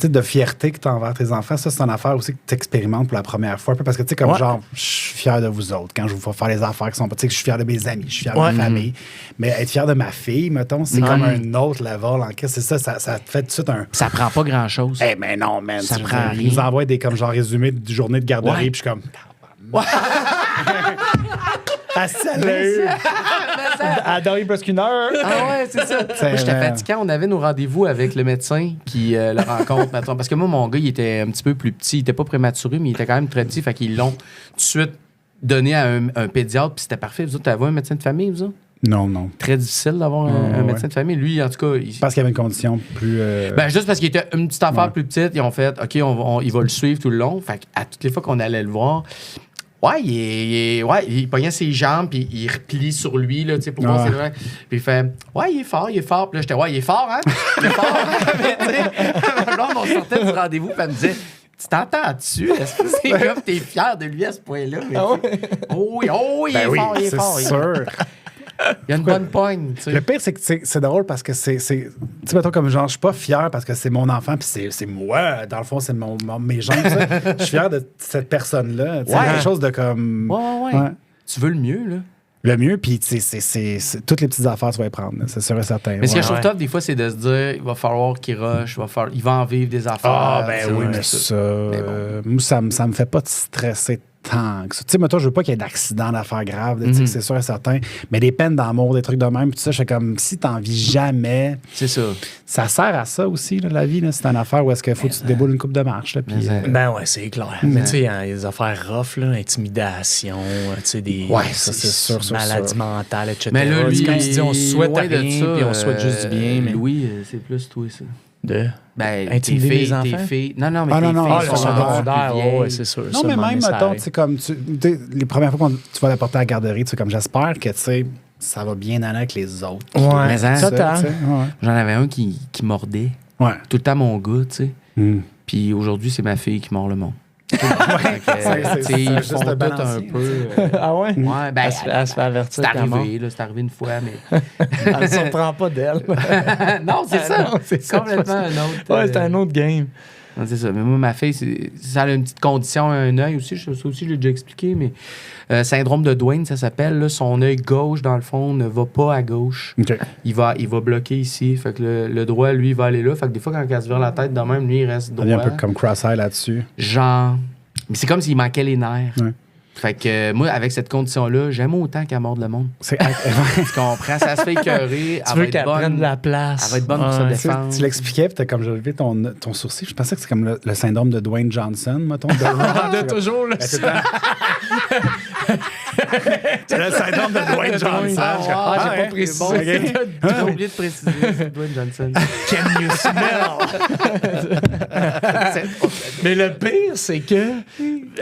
de fierté que tu as envers tes enfants, ça, c'est une affaire aussi que tu expérimentes pour la première fois. Parce que, tu sais, comme genre, je suis fier de vous autres quand je vous fais faire les affaires qui sont pas. Tu sais, je suis fier de mes amis, je suis fier de ma famille. Mais être fier de ma fille, mettons, c'est comme un autre level. C'est ça, ça te fait tout de suite un. Ça prend pas grand-chose. Eh, mais non, man. Ça prend rien. Ils nous envoient des comme genre résumés de journée de garderie, puis je suis comme. Ah, ça l'a eu! Elle a dormi presque 1 heure. Ah ouais, c'est ça. Moi, j'étais fatiguant. On avait nos rendez-vous avec le médecin qui le rencontre maintenant. Parce que moi, mon gars, il était un petit peu plus petit. Il était pas prématuré, mais il était quand même très petit. Fait qu'ils l'ont tout de suite donné à un pédiatre, puis c'était parfait. Vous autres, t'avais un médecin de famille, vous autres? Non. Très difficile d'avoir un médecin de famille. Lui, en tout cas... Parce qu'il y avait une condition plus... juste parce qu'il était une petite affaire plus petite, ils ont fait, OK, il va le suivre tout le long. Fait qu'à toutes les fois qu'on allait le voir, il pognait ses jambes, puis il replie sur lui, là, tu sais, pour voir si c'est vrai. Puis il fait, il est fort. Puis là, j'étais, il est fort, hein? Il est fort, hein? Mais, tu sais, là, on sortait du rendez-vous, puis elle me disait, tu t'entends-tu? Est-ce que c'est comme t'es fier de lui à ce point-là? Mais, il est fort, il est fort. C'est sûr. Il y a une bonne pogne, tu sais. Le pire, c'est que c'est drôle parce que c'est tu sais, mettons, comme genre, je suis pas fier parce que c'est mon enfant, puis c'est moi, dans le fond, c'est mes jambes, tu sais. Je suis fier de cette personne-là. Tu sais, quelque chose de comme... Ouais. Tu veux le mieux, là. Le mieux, puis c'est toutes les petites affaires, tu vas y prendre, c'est sûr et certain. Mais ce que je trouve top, des fois, c'est de se dire, il va falloir qu'il rush, il va en vivre des affaires. Ah, ben oui, mais ça... Moi, ça me fait pas stresser tant que ça. Tu sais, mettons, je veux pas qu'il y ait d'accident, d'affaires graves, c'est sûr et certain, mais des peines d'amour, des trucs de même, puis tout ça, je fais comme, si t'en vis jamais... C'est ça. Ça sert à ça aussi, là, la vie, là, c'est une affaire où est-ce qu'il faut que tu te déboules une coupe de marche, là, puis... Ben ouais, c'est clair. Mais tu sais, il y a des affaires rough, là, intimidation, tu sais, des ça, c'est sûr, maladies mentales, etc. Mais là, lui, comme tu dis, on se souhaite rien, puis on souhaite juste du bien. Mais... Louis, c'est plus toi, ça. Intimider les enfants? Tes filles... Non, mais tes filles sont secondaires, c'est sûr. Non, mais même, mettons, tu sais, comme... les premières fois que tu vas l'apporter à la garderie, tu sais, comme j'espère que, tu sais, ça va bien aller avec les autres. Ouais, mais ça, ouais. J'en avais un qui mordait. Ouais. Tout le temps mon gars, tu sais. Puis aujourd'hui, c'est ma fille qui mord le monde. C'est juste un peu. Ah ouais? Ouais, ben, elle se fait avertir. C'est arrivé une fois, mais. Elle ne se reprend pas d'elle. Non, c'est ça. Non, c'est complètement un autre. Ouais, c'est un autre game. Non, c'est ça. Mais moi, ma fille, ça a une petite condition, un œil aussi. Ça aussi, je l'ai déjà expliqué, mais syndrome de Duane, ça s'appelle. Là, son œil gauche, dans le fond, ne va pas à gauche. Okay. Il va bloquer ici. Fait que le droit, lui, va aller là. Fait que des fois, quand elle se vire la tête de même, lui, il reste droit. Il y a un peu comme cross-eye là-dessus. Genre. Mais c'est comme s'il manquait les nerfs. Ouais. Fait que moi, avec cette condition-là, j'aime autant qu'elle morde le monde. Tu comprends? Ça se fait écœurer. Tu veux qu'elle prenne de la place. Elle va être bonne pour se défendre. Tu l'expliquais, puis t'as comme j'ai levé ton sourcil. Je pensais que c'est comme le syndrome de Dwayne Johnson, mettons. De toujours, là. C'est le syndrome de Dwayne Johnson. J'ai pas précisé. J'ai oublié de préciser, c'est Dwayne Johnson. Can you smell? Mais le pire, c'est que,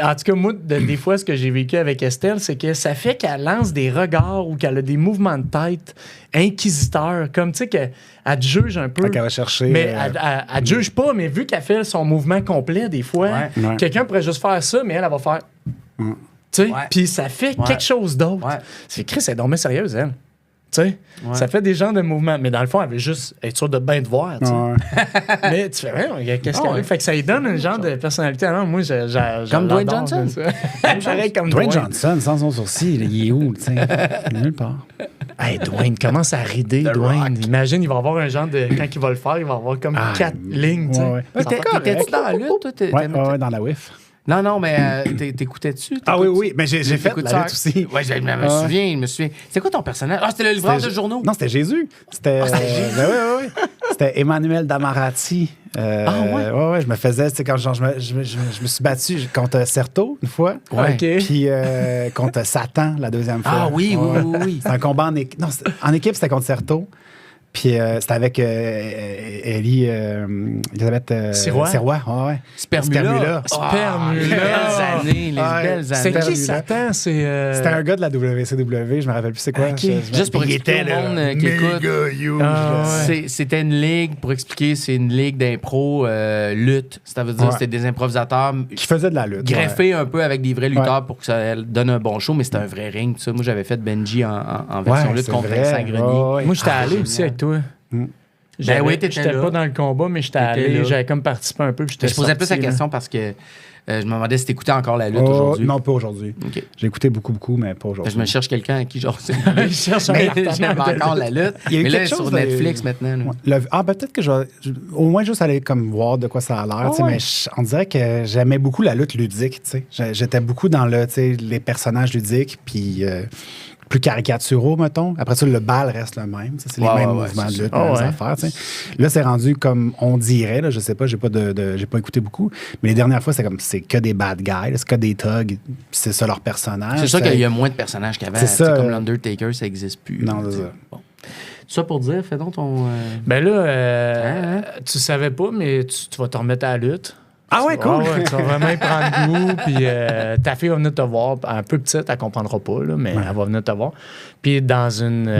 en tout cas, moi, des fois, ce que j'ai vécu avec Estelle, c'est que ça fait qu'elle lance des regards ou qu'elle a des mouvements de tête inquisiteurs, comme, tu sais, qu'elle te juge un peu. Qu'elle va chercher... Mais elle te juge pas, mais vu qu'elle fait son mouvement complet, des fois, quelqu'un pourrait juste faire ça, mais elle va faire... Tu sais, puis ça fait quelque chose d'autre. C'est Chris, elle est donc sérieuse, elle. Tu sais, ça fait des genres de mouvements. Mais dans le fond, elle veut juste être sûre de bien te voir, tu sais. Mais tu fais, qu'est-ce qu'elle a? Fait que ça lui donne un genre de personnalité. Alors, moi, comme Dwayne Johnson. Comme Dwayne Johnson, sans son sourcil, il est où, tu sais? Nulle part. Hey, Dwayne, commence à rider, Dwayne. Rock. Imagine, il va avoir un genre de... Quand il va le faire, il va avoir comme 4 lignes, tu sais. T'étais-tu dans la lutte, toi? Ouais, dans la WIF. Non, mais t'écoutais-tu? Ah oui, mais j'ai fait la lutte aussi. Oui, je me souviens. C'est quoi ton personnage? Ah, c'était le livreur de journaux? Non, c'était Jésus. C'était Jésus? Oui. C'était Emmanuel Damarati. Ouais, je me faisais, tu sais, quand je me suis battu contre Certo une fois. Ouais. Puis contre Satan la deuxième fois. Ah oui. C'était un combat en équipe. Non, en équipe, c'était contre Certo. Puis c'était avec Ellie Elisabeth Sirois. Ouais. Spermula. Les belles années. C'est qui Satan? C'était un gars de la WCW, je me rappelle plus c'est quoi. Okay. Juste pour expliquer au monde qui écoute, c'était une ligue, pour expliquer, c'est une ligue d'impro lutte. Ça veut dire c'était des improvisateurs qui faisaient de la lutte. Greffés un peu avec des vrais lutteurs pour que ça donne un bon show, mais c'était un vrai ring. Ça. Moi, j'avais fait Benji en version lutte contre Vincent Grenier. Moi, j'étais allé aussi avec toi. J'étais pas dans le combat, mais j'étais allé, j'avais comme participé un peu. Je posais plus la question parce que je me demandais si t'écoutais encore la lutte aujourd'hui. Non, pas aujourd'hui. Okay. J'ai écouté beaucoup, mais pas aujourd'hui. Je me cherche quelqu'un à qui j'aime encore la lutte. Mais là, sur Netflix maintenant. Peut-être que je vais au moins juste aller comme voir de quoi ça a l'air. Mais on dirait que j'aimais beaucoup la lutte ludique. J'étais beaucoup dans les personnages ludiques, puis... plus caricaturaux, mettons. Après ça, le bal reste le même. C'est les mêmes mouvements de lutte, les mêmes affaires. Là, c'est rendu comme on dirait. Là, je sais pas, j'ai pas écouté beaucoup. Mais les dernières fois, c'est que des bad guys, c'est que des thugs. C'est ça leur personnage. C'est sûr qu'il y a moins de personnages qu'avant. C'est ça. Comme l'Undertaker, ça n'existe plus. Non, c'est ça. Bon. Ça pour dire, fais donc ton... Ben là, tu savais pas, mais tu vas te remettre à la lutte. Ah ouais, cool! Tu vas vraiment y prendre goût. Puis ta fille va venir te voir. Un peu petite, elle comprendra pas, là, mais elle va venir te voir. Puis dans une...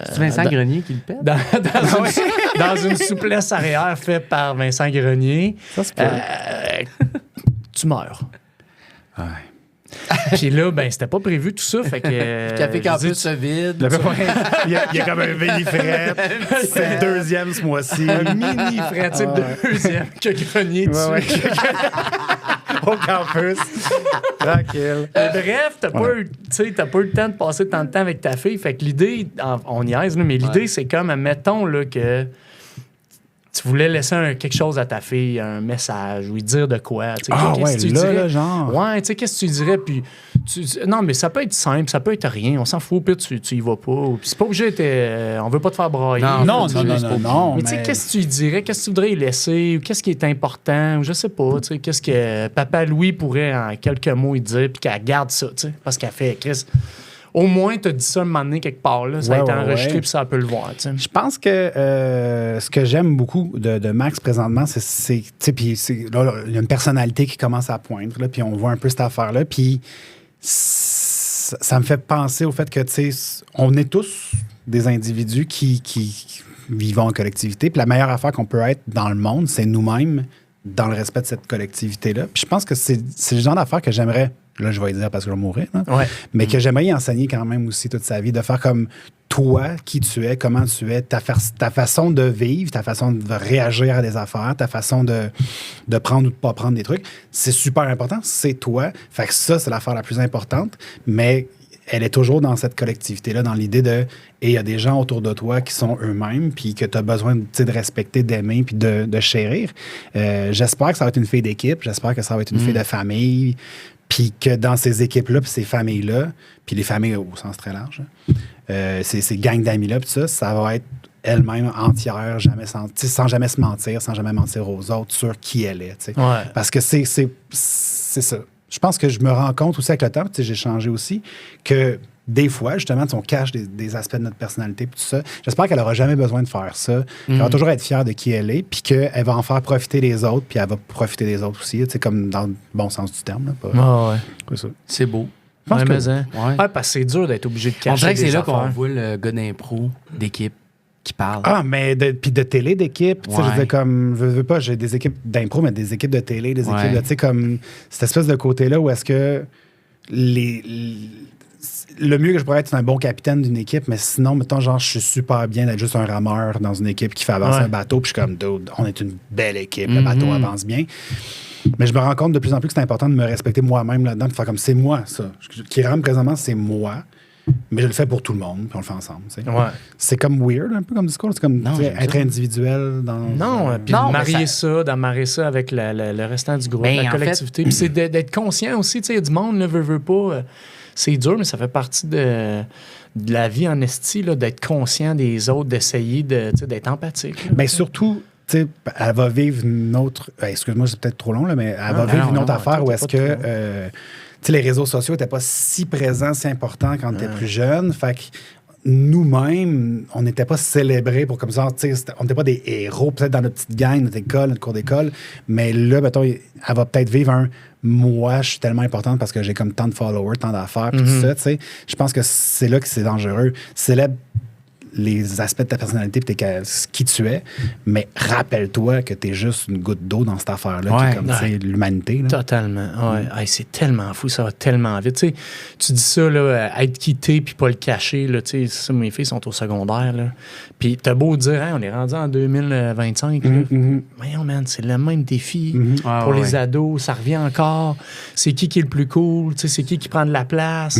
c'est Vincent Grenier qui le pète? Dans une souplesse arrière faite par Vincent Grenier, ça se peut. Tu meurs. Ouais. Puis là, ben, c'était pas prévu tout ça. Fait que. Café Campus se vide. Il y a comme un mini-fret. C'est le deuxième ce mois-ci. Un mini-fret, type deuxième que Grenier dessus. Au campus. Tranquille. Bref, t'as pas eu le temps de passer tant de temps avec ta fille. Fait que l'idée, on niaise, mais l'idée, c'est comme, mettons là, que tu voulais laisser quelque chose à ta fille, un message, ou lui dire de quoi. Qu'est-ce que tu dirais? Genre. Ouais, tu sais, qu'est-ce que tu dirais? Puis, non, mais ça peut être simple, ça peut être rien. On s'en fout, puis tu y vas pas. Puis c'est pas obligé d'être... on veut pas te faire brailler. Non. Mais tu sais, qu'est-ce que tu lui dirais? Qu'est-ce que tu voudrais lui laisser? Ou qu'est-ce qui est important? Ou je sais pas, tu sais, qu'est-ce que Papa Louis pourrait, en quelques mots, lui dire, puis qu'elle garde ça, tu sais, parce qu'elle fait... Chris, au moins, tu as dit ça un moment donné quelque part. Là. Ça a été enregistré, puis ça peut le voir. T'sais. Je pense que ce que j'aime beaucoup de Max présentement, c'est puis là, il y a une personnalité qui commence à poindre, là, puis on voit un peu cette affaire-là. Puis ça me fait penser au fait que, on est tous des individus qui vivent en collectivité. Puis la meilleure affaire qu'on peut être dans le monde, c'est nous-mêmes, dans le respect de cette collectivité-là. Puis je pense que c'est le genre d'affaire que j'aimerais... Là, je vais le dire parce que je vais mourir. Hein? Ouais. Mais que j'aimerais y enseigner quand même aussi toute sa vie, de faire comme toi, qui tu es, comment tu es, ta façon de vivre, ta façon de réagir à des affaires, ta façon de prendre ou de pas prendre des trucs. C'est super important. C'est toi. Fait que ça, c'est l'affaire la plus importante. Mais elle est toujours dans cette collectivité-là, dans l'idée de... Et il y a des gens autour de toi qui sont eux-mêmes, puis que tu as besoin de respecter, d'aimer, puis de chérir. J'espère que ça va être une fille d'équipe. J'espère que ça va être une fille de famille. Puis que dans ces équipes-là, puis ces familles-là, puis les familles au sens très large, ces gangs d'amis-là, puis ça va être elle-même entière, sans jamais se mentir, sans jamais mentir aux autres sur qui elle est. Parce que c'est ça. Je pense que je me rends compte aussi avec le temps, j'ai changé aussi, que des fois, justement, on cache des aspects de notre personnalité, puis tout ça. J'espère qu'elle n'aura jamais besoin de faire ça. Elle va toujours être fière de qui elle est, puis qu'elle va en faire profiter les autres, puis elle va profiter des autres aussi, comme dans le bon sens du terme. Là, c'est beau. Je pense parce que c'est dur d'être obligé de cacher. On dirait que c'est là qu'on affaires. voit le gars d'impro d'équipe qui parle. Ah, mais puis de télé d'équipe. Je veux dire, comme, je veux pas, j'ai des équipes d'impro, mais des équipes de télé, des équipes de, tu sais, comme, cette espèce de côté-là où est-ce que le mieux que je pourrais être, c'est un bon capitaine d'une équipe, mais sinon, mettons, genre, je suis super bien d'être juste un rameur dans une équipe qui fait avancer un bateau, puis je suis comme, dude, on est une belle équipe, le bateau avance bien. Mais je me rends compte de plus en plus que c'est important de me respecter moi-même là-dedans, de faire comme, c'est moi, ça. Qui rame présentement, c'est moi. Mais je le fais pour tout le monde, puis on le fait ensemble. C'est comme weird, un peu comme discours. C'est comme être individuel dans... Non, puis marier ça avec le restant du groupe, la collectivité. Puis c'est d'être conscient aussi. Il y a du monde, ne veut pas. C'est dur, mais ça fait partie de la vie en esti, d'être conscient des autres, d'essayer d'être empathique. Mais surtout... elle va vivre une autre... excuse-moi, c'est peut-être trop long, là, mais elle va vivre une autre affaire où est-ce que... les réseaux sociaux n'étaient pas si présents, si importants quand on était plus jeune. Fait que nous-mêmes, on n'était pas célébrés pour comme ça. On n'était pas des héros, peut-être dans notre petite gang, notre école, notre cours d'école. Mais là, mettons, elle va peut-être vivre un « moi, je suis tellement importante parce que j'ai comme tant de followers, tant d'affaires, puis tout ça. » Je pense que c'est là que c'est dangereux. Célèbre les aspects de ta personnalité et qui tu es, mais rappelle-toi que tu es juste une goutte d'eau dans cette affaire-là, qui est comme l'humanité. Là. Totalement. C'est tellement fou, ça va tellement vite. Tu dis ça, là, être quitté puis pas le cacher. Là, ça, mes filles sont au secondaire. Là. Puis t'as beau dire, on est rendu en 2025. Voyons, man, c'est le même défi pour les ados. Ça revient encore. C'est qui est le plus cool? C'est qui prend de la place?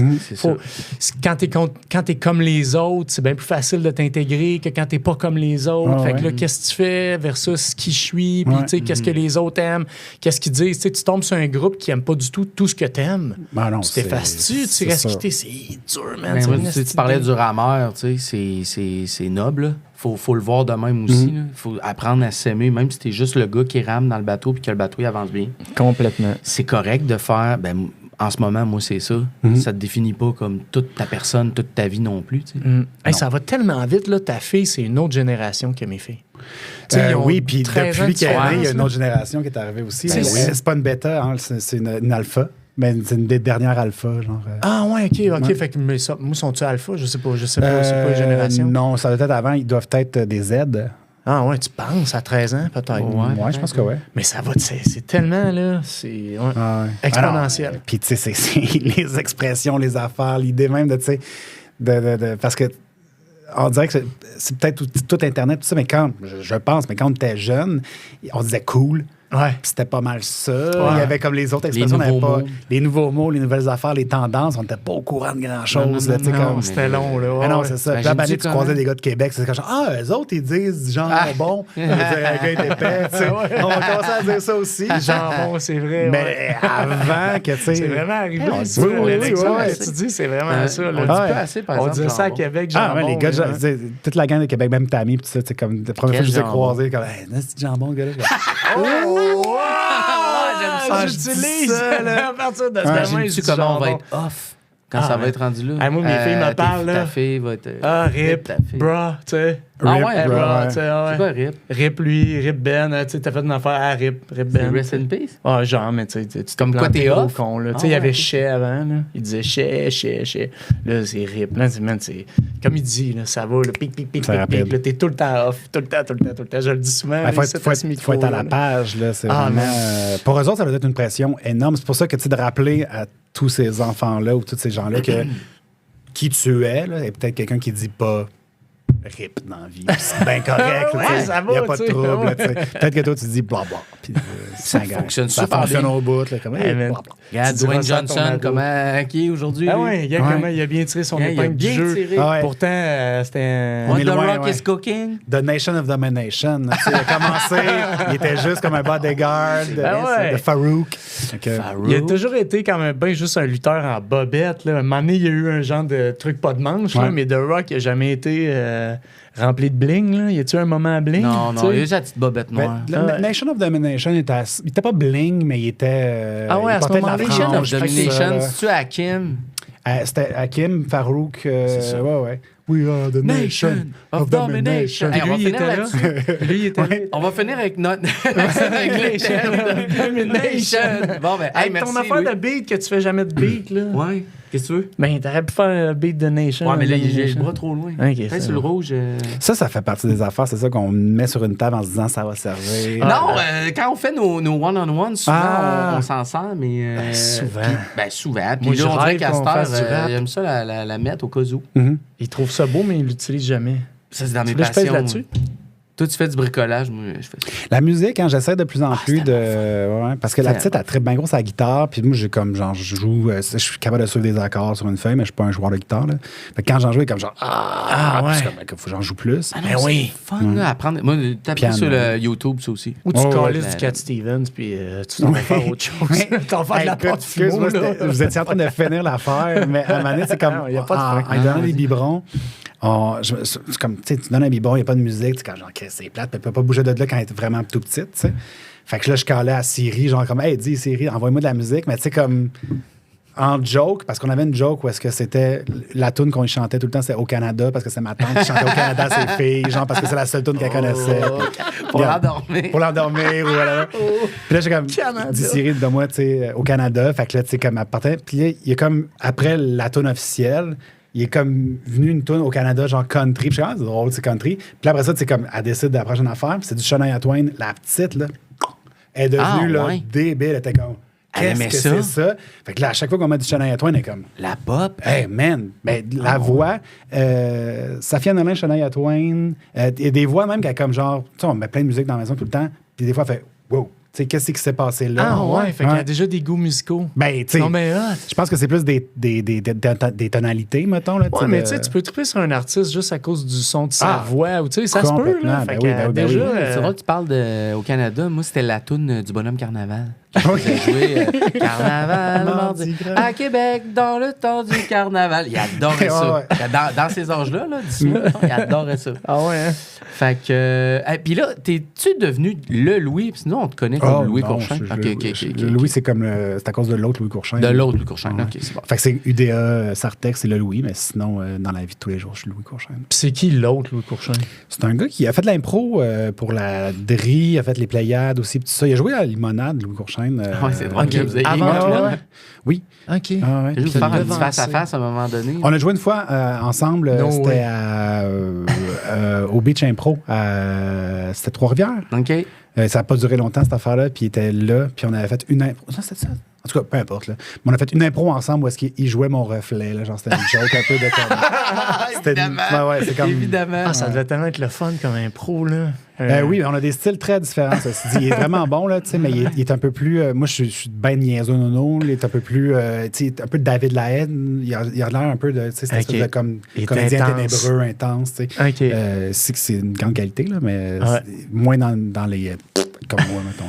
Quand t'es comme les autres, c'est bien plus facile de t'intégrer que quand t'es pas comme les autres. Fait que là, qu'est-ce que tu fais versus qui je suis, puis qu'est-ce que les autres aiment, qu'est-ce qu'ils disent. Tu tombes sur un groupe qui aime pas du tout ce que t'aimes. Tu t'effaces-tu, tu restes quitté. C'est dur, man. Tu parlais du rameur, c'est noble. Faut le voir de même aussi. Il faut apprendre à s'aimer, même si t'es juste le gars qui rame dans le bateau puis que le bateau il avance bien. Complètement. C'est correct de faire... en ce moment, moi, c'est ça. Ça te définit pas comme toute ta personne, toute ta vie non plus. Ça va tellement vite. Là, ta fille, c'est une autre génération que mes filles. Oui, puis depuis qu'elle est née, il y a une autre génération qui est arrivée aussi. C'est pas une bêta, hein, c'est une alpha. Mais c'est une des dernières alphas, genre. Ah ouais, OK. Fait que moi, sont-tu alpha? Je sais pas, c'est pas une génération. Non, ça doit être avant, ils doivent être des Z. Ah ouais, tu penses à 13 ans, peut-être? Ouais, je pense que oui. Mais ça va, c'est tellement, là, c'est exponentiel. Puis, tu sais, c'est les expressions, les affaires, l'idée même de, tu sais, parce que on dirait que c'est peut-être tout Internet, tout ça, mais je pense, mais quand on était jeune, on disait cool. Puis c'était pas mal ça. Il y avait comme les autres expressions, les nouveaux mots, les nouvelles affaires, les tendances, on n'était pas au courant de grand-chose. C'était long, là. Non, c'est ça. Puis là, tu croisais des gars de Québec, c'est genre, eux autres, ils disent jambon. Un gars est épais, tu sais. On va commencer à dire ça aussi. Jambon, c'est vrai. Mais avant que, tu sais. C'est vraiment arrivé. Tu dis, c'est vraiment ça. On dit pas assez, par exemple. On disait ça à Québec, jambon. Les gars, toute la gang de Québec, même Tammy, puis tout ça, c'est comme la première fois que je les ai croisés, comme, c'est jambon, le gars-là. J'utilise ça à partir de ce moment. J'imagine-tu comment on va être off quand ça va être rendu là? Moi, mes filles me parlent. Ta fille va être... rip, bra, tu sais. Bra, tu sais. C'est quoi rip? Rip, lui, rip Ben. Tu sais, t'as fait une affaire rip Ben. Rest in peace? Genre, mais tu sais, comme quoi t'es off? Tu sais, il y avait Chez avant, là. Il disait Chez. Là, c'est rip. Là, c'est comme il dit, là, ça va, là, pic. Là, t'es tout le temps off, tout le temps. Je le dis souvent. Il faut être à la page, là. C'est vraiment... Pour eux autres, ça doit être une pression énorme. C'est pour ça que, tu sais, de rappeler à tous ces enfants-là ou tous ces gens-là que qui tu es, là, et peut-être quelqu'un qui dit pas rip dans la vie. C'est bien correct. Ça va, il n'y a pas de trouble. Peut-être que toi, tu te dis blablabla. Ça fonctionne super bien. Ça fonctionne au bout. Comme, regarde Dwayne Johnson, comment qui est aujourd'hui? Ah ouais, comment il a bien tiré son épingle du jeu. Pourtant, c'était What the Rock is cooking? The Nation of Domination. Il a commencé, il était juste comme un bodyguard de Farouk. Il a toujours été quand même bien juste un lutteur en bobette. Là. Un moment donné, il y a eu un genre de truc pas de manche, là, mais The Rock n'a jamais été rempli de bling. Là. Y a-tu un moment à bling? Non, il y a juste la petite bobette noire. Nation of Domination, il était pas bling, mais il était... à ce moment-là, Nation of Domination, c'est-tu Hakim? C'était Hakim, Farouk. C'est ça. Ouais. We are the nation of domination. Hey, on va finir là-dessus. Lui, il était là. On va finir avec notre Domination. Bon, ben, hey, merci. Ton affaire de beat que tu fais jamais de beat, là. Ouais. Qu'est-ce que tu veux? Ben, t'aurais pu faire un beat de Nation. Ouais, mais là, j'ai le bras trop loin. Okay, sur le rouge. Ça fait partie des affaires. C'est ça qu'on met sur une table en se disant ça va servir. Non, quand on fait nos one-on-one, souvent, on s'en sert, mais. souvent. Puis là, on dirait qu'à cette heure, j'aime ça la mettre au cas où. Il trouve ça beau, mais il l'utilise jamais. Ça, c'est dans mes passions. Je pèse là-dessus. Toi, tu fais du bricolage, moi, je fais ça. La musique, j'essaie de plus en plus de. Ouais, parce que la petite, elle tripe bien gros sa guitare, puis moi, j'ai comme, genre, je joue. Je suis capable de suivre des accords sur une feuille, mais je suis pas un joueur de guitare, là. Fait que quand j'en joue, comme genre. Faut que j'en joue plus. Mais oui. C'est fun, là, apprendre. Moi, taper sur le YouTube, ça aussi. Ou tu calisses du Cat Stevens, puis tu t'en vas faire autre chose. T'en vas de la porte fumée. Vous étiez en train de finir l'affaire, mais à un moment donné, c'est comme. Il y a pas de en donnant des biberons. C'est comme, tu donnes un biberon, il n'y a pas de musique, quand genre, c'est plate, elle ne peut pas bouger de là quand elle est vraiment tout petite, tu sais. Fait que là, je calais à Siri, genre comme, hey, dis Siri, envoie-moi de la musique, mais tu sais, comme, en joke, parce qu'on avait une joke où est-ce que c'était la tune qu'on chantait tout le temps, c'était au Canada, parce que c'est ma tante qui chantait au Canada à ses filles, genre, parce que c'est la seule tune qu'elle connaissait. Pour l'endormir. Pour l'endormir, ou voilà. Puis là, j'ai comme, dis Siri, donne-moi, tu sais, au Canada, fait que là, tu sais, comme, elle partait, puis là, il y a comme, après la tune officielle, il est comme venu une tourne au Canada, genre country. Puis je suis c'est drôle, c'est country. Puis après ça, c'est comme, elle décide de la prochaine affaire. Puis c'est du Shania Twain. La petite, là, elle est devenue débile. Elle était comme, qu'est-ce que c'est ça? Fait que là, à chaque fois qu'on met du Shania Twain, elle est comme, la pop. Hey, man. Ben, la voix, Safia Nolin, Shania Twain. Il y a des voix même qui a comme genre, tu sais, on met plein de musique dans la maison tout le temps. Puis des fois, elle fait, wow. T'sais, qu'est-ce qui s'est passé là? Ah ouais, fait qu'il y a déjà des goûts musicaux. Ben, tu sais, je pense que c'est plus des tonalités, mettons. Là, ouais, mais tu sais, tu peux triper sur un artiste juste à cause du son de sa voix. Ou tu sais, ça se peut, là. Fait que, déjà, c'est drôle que tu parles au Canada. Moi, c'était la toune du bonhomme Carnaval. J'ai joué Carnaval, mardi, à Québec, dans le temps du Carnaval. Il adorait ça. Dans ces âges-là, il adorait ça. Ah ouais, hein? Fait que... puis là, t'es-tu devenu le Louis? Puis sinon, on te connaît comme Louis Courchain. Louis, c'est comme c'est à cause de l'autre Louis Courchain. De l'autre Louis Courchain, OK, c'est bon. Fait que c'est UDA, Sartex, c'est le Louis, mais sinon, dans la vie de tous les jours, je suis Louis Courchain. Puis c'est qui l'autre Louis Courchain? C'est un gars qui a fait de l'impro pour la DRI, il a fait les Pléiades aussi, tout ça. Il a joué à la Limonade, Louis Courchain. Ouais, c'est drôle que vous ayez Oui. OK. Juste faire un petit face-à-face à un moment donné. On a joué une fois ensemble, c'était au Beach Impro, c'était Trois-Rivières. OK. Ça n'a pas duré longtemps, cette affaire-là, puis il était là, puis on avait fait une impro. Non, c'était ça. En tout cas, peu importe. Là. Mais on a fait une impro ensemble où est-ce qu'il jouait mon reflet. Là, genre, c'était une joke un peu de comme... Évidemment. Ouais, c'est comme... Évidemment. Ça devait tellement être le fun comme impro, là. Oui, on a des styles très différents, ça se dit. Il est vraiment bon, là, tu sais, mais il est un peu plus... moi, je suis ben niaiseux, nono. Il est un peu plus... tu sais, un peu de David Lahaye. Il a l'air un peu de... Tu sais, c'est une espèce de comme comédien ténébreux, intense, tu sais. C'est que c'est une grande qualité, là, mais moins dans les... comme moi, mettons.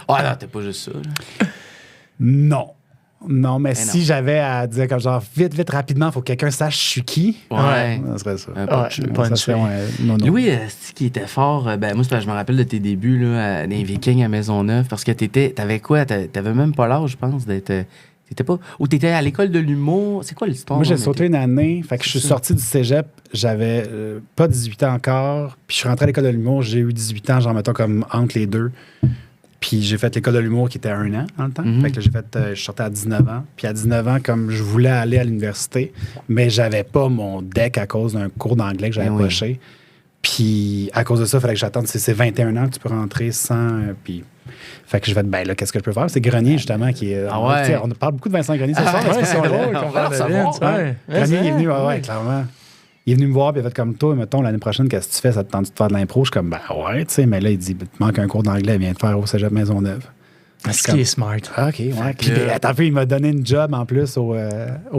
Ah non, t'es pas juste ça, là. Non, mais si j'avais à dire comme genre vite, rapidement, il faut que quelqu'un sache je suis qui. Ouais. Ça serait ça. Non. Louis, qui était fort, moi, je me rappelle de tes débuts là, dans les Vikings à Maisonneuve, parce que t'avais quoi? T'avais même pas l'âge, je pense, d'être... T'étais pas... Ou t'étais à l'école de l'humour? C'est quoi l'histoire? Moi, j'ai sauté une année. Fait que je suis sorti du cégep. J'avais pas 18 ans encore. Puis je suis rentré à l'école de l'humour. J'ai eu 18 ans, genre, mettons, comme entre les deux. Puis j'ai fait l'école de l'humour qui était 1 an dans le temps. Fait que je suis sorti à 19 ans. Puis à 19 ans, comme je voulais aller à l'université, mais j'avais pas mon deck à cause d'un cours d'anglais que j'avais poché. Puis à cause de ça, il fallait que j'attende. C'est 21 ans que tu peux rentrer sans... puis... Fait que je vais être, là, qu'est-ce que je peux faire? C'est Grenier, justement, qui est... On parle beaucoup de Vincent Grenier ce soir. C'est drôle qu'on parle de Grenier est venu, clairement. il est venu me voir, puis il a fait comme toi, mettons, l'année prochaine, qu'est-ce que tu fais? Ça te tente de faire de l'impro? Je suis comme, ben ouais, tu sais, mais là, il dit, tu manques un cours d'anglais, viens de faire au Cégep Maisonneuve. Ce qui est smart. OK, ouais. Puis, attends, il m'a donné une job en plus au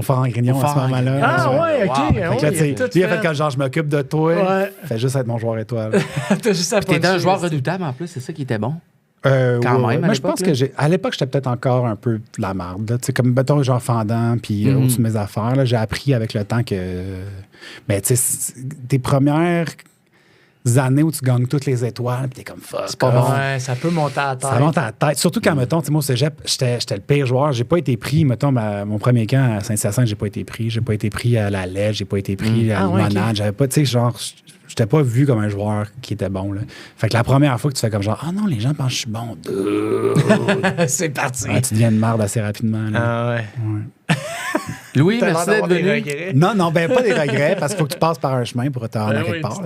Fort en Grignon à ce moment-là. Ah ouais, OK. Wow. Fait que là, lui, il a fait comme genre, je m'occupe de toi. Ouais. Fais juste être mon joueur étoile. T'étais un joueur redoutable en plus, c'est ça qui était bon. Quand même. Mais je pense que à l'époque, j'étais peut-être encore un peu de la merde. Tu sais, comme, mettons, genre fendant, puis au-dessus de mes affaires. Là, j'ai appris avec le temps que. Mais tu sais, tes premières années où tu gagnes toutes les étoiles, puis t'es comme fuck. C'est pas bon. Ouais, ça peut monter à la tête. Ça monte à la tête. Surtout quand, mettons, moi, au cégep, j'étais le pire joueur. J'ai pas été pris, mettons, mon premier camp à Saint-Hyacinthe, j'ai pas été pris. J'ai pas été pris à la LED, j'ai pas été pris à Limonade. Okay. J'avais pas, tu sais, genre. J'étais pas vu comme un joueur qui était bon. Là. Fait que la première fois que tu fais comme genre, ah non, les gens pensent que je suis bon. C'est parti. Tu deviens de marde assez rapidement. Là. Ah ouais. Louis, merci d'être venu. Non, ben pas des regrets, parce qu'il faut que tu passes par un chemin pour te rendre à quelque part.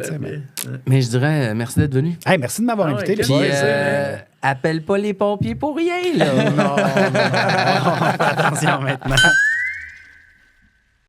Mais je dirais merci d'être venu. Hey, merci de m'avoir invité. Puis, appelle pas les pompiers pour rien, là. Non. Attention maintenant.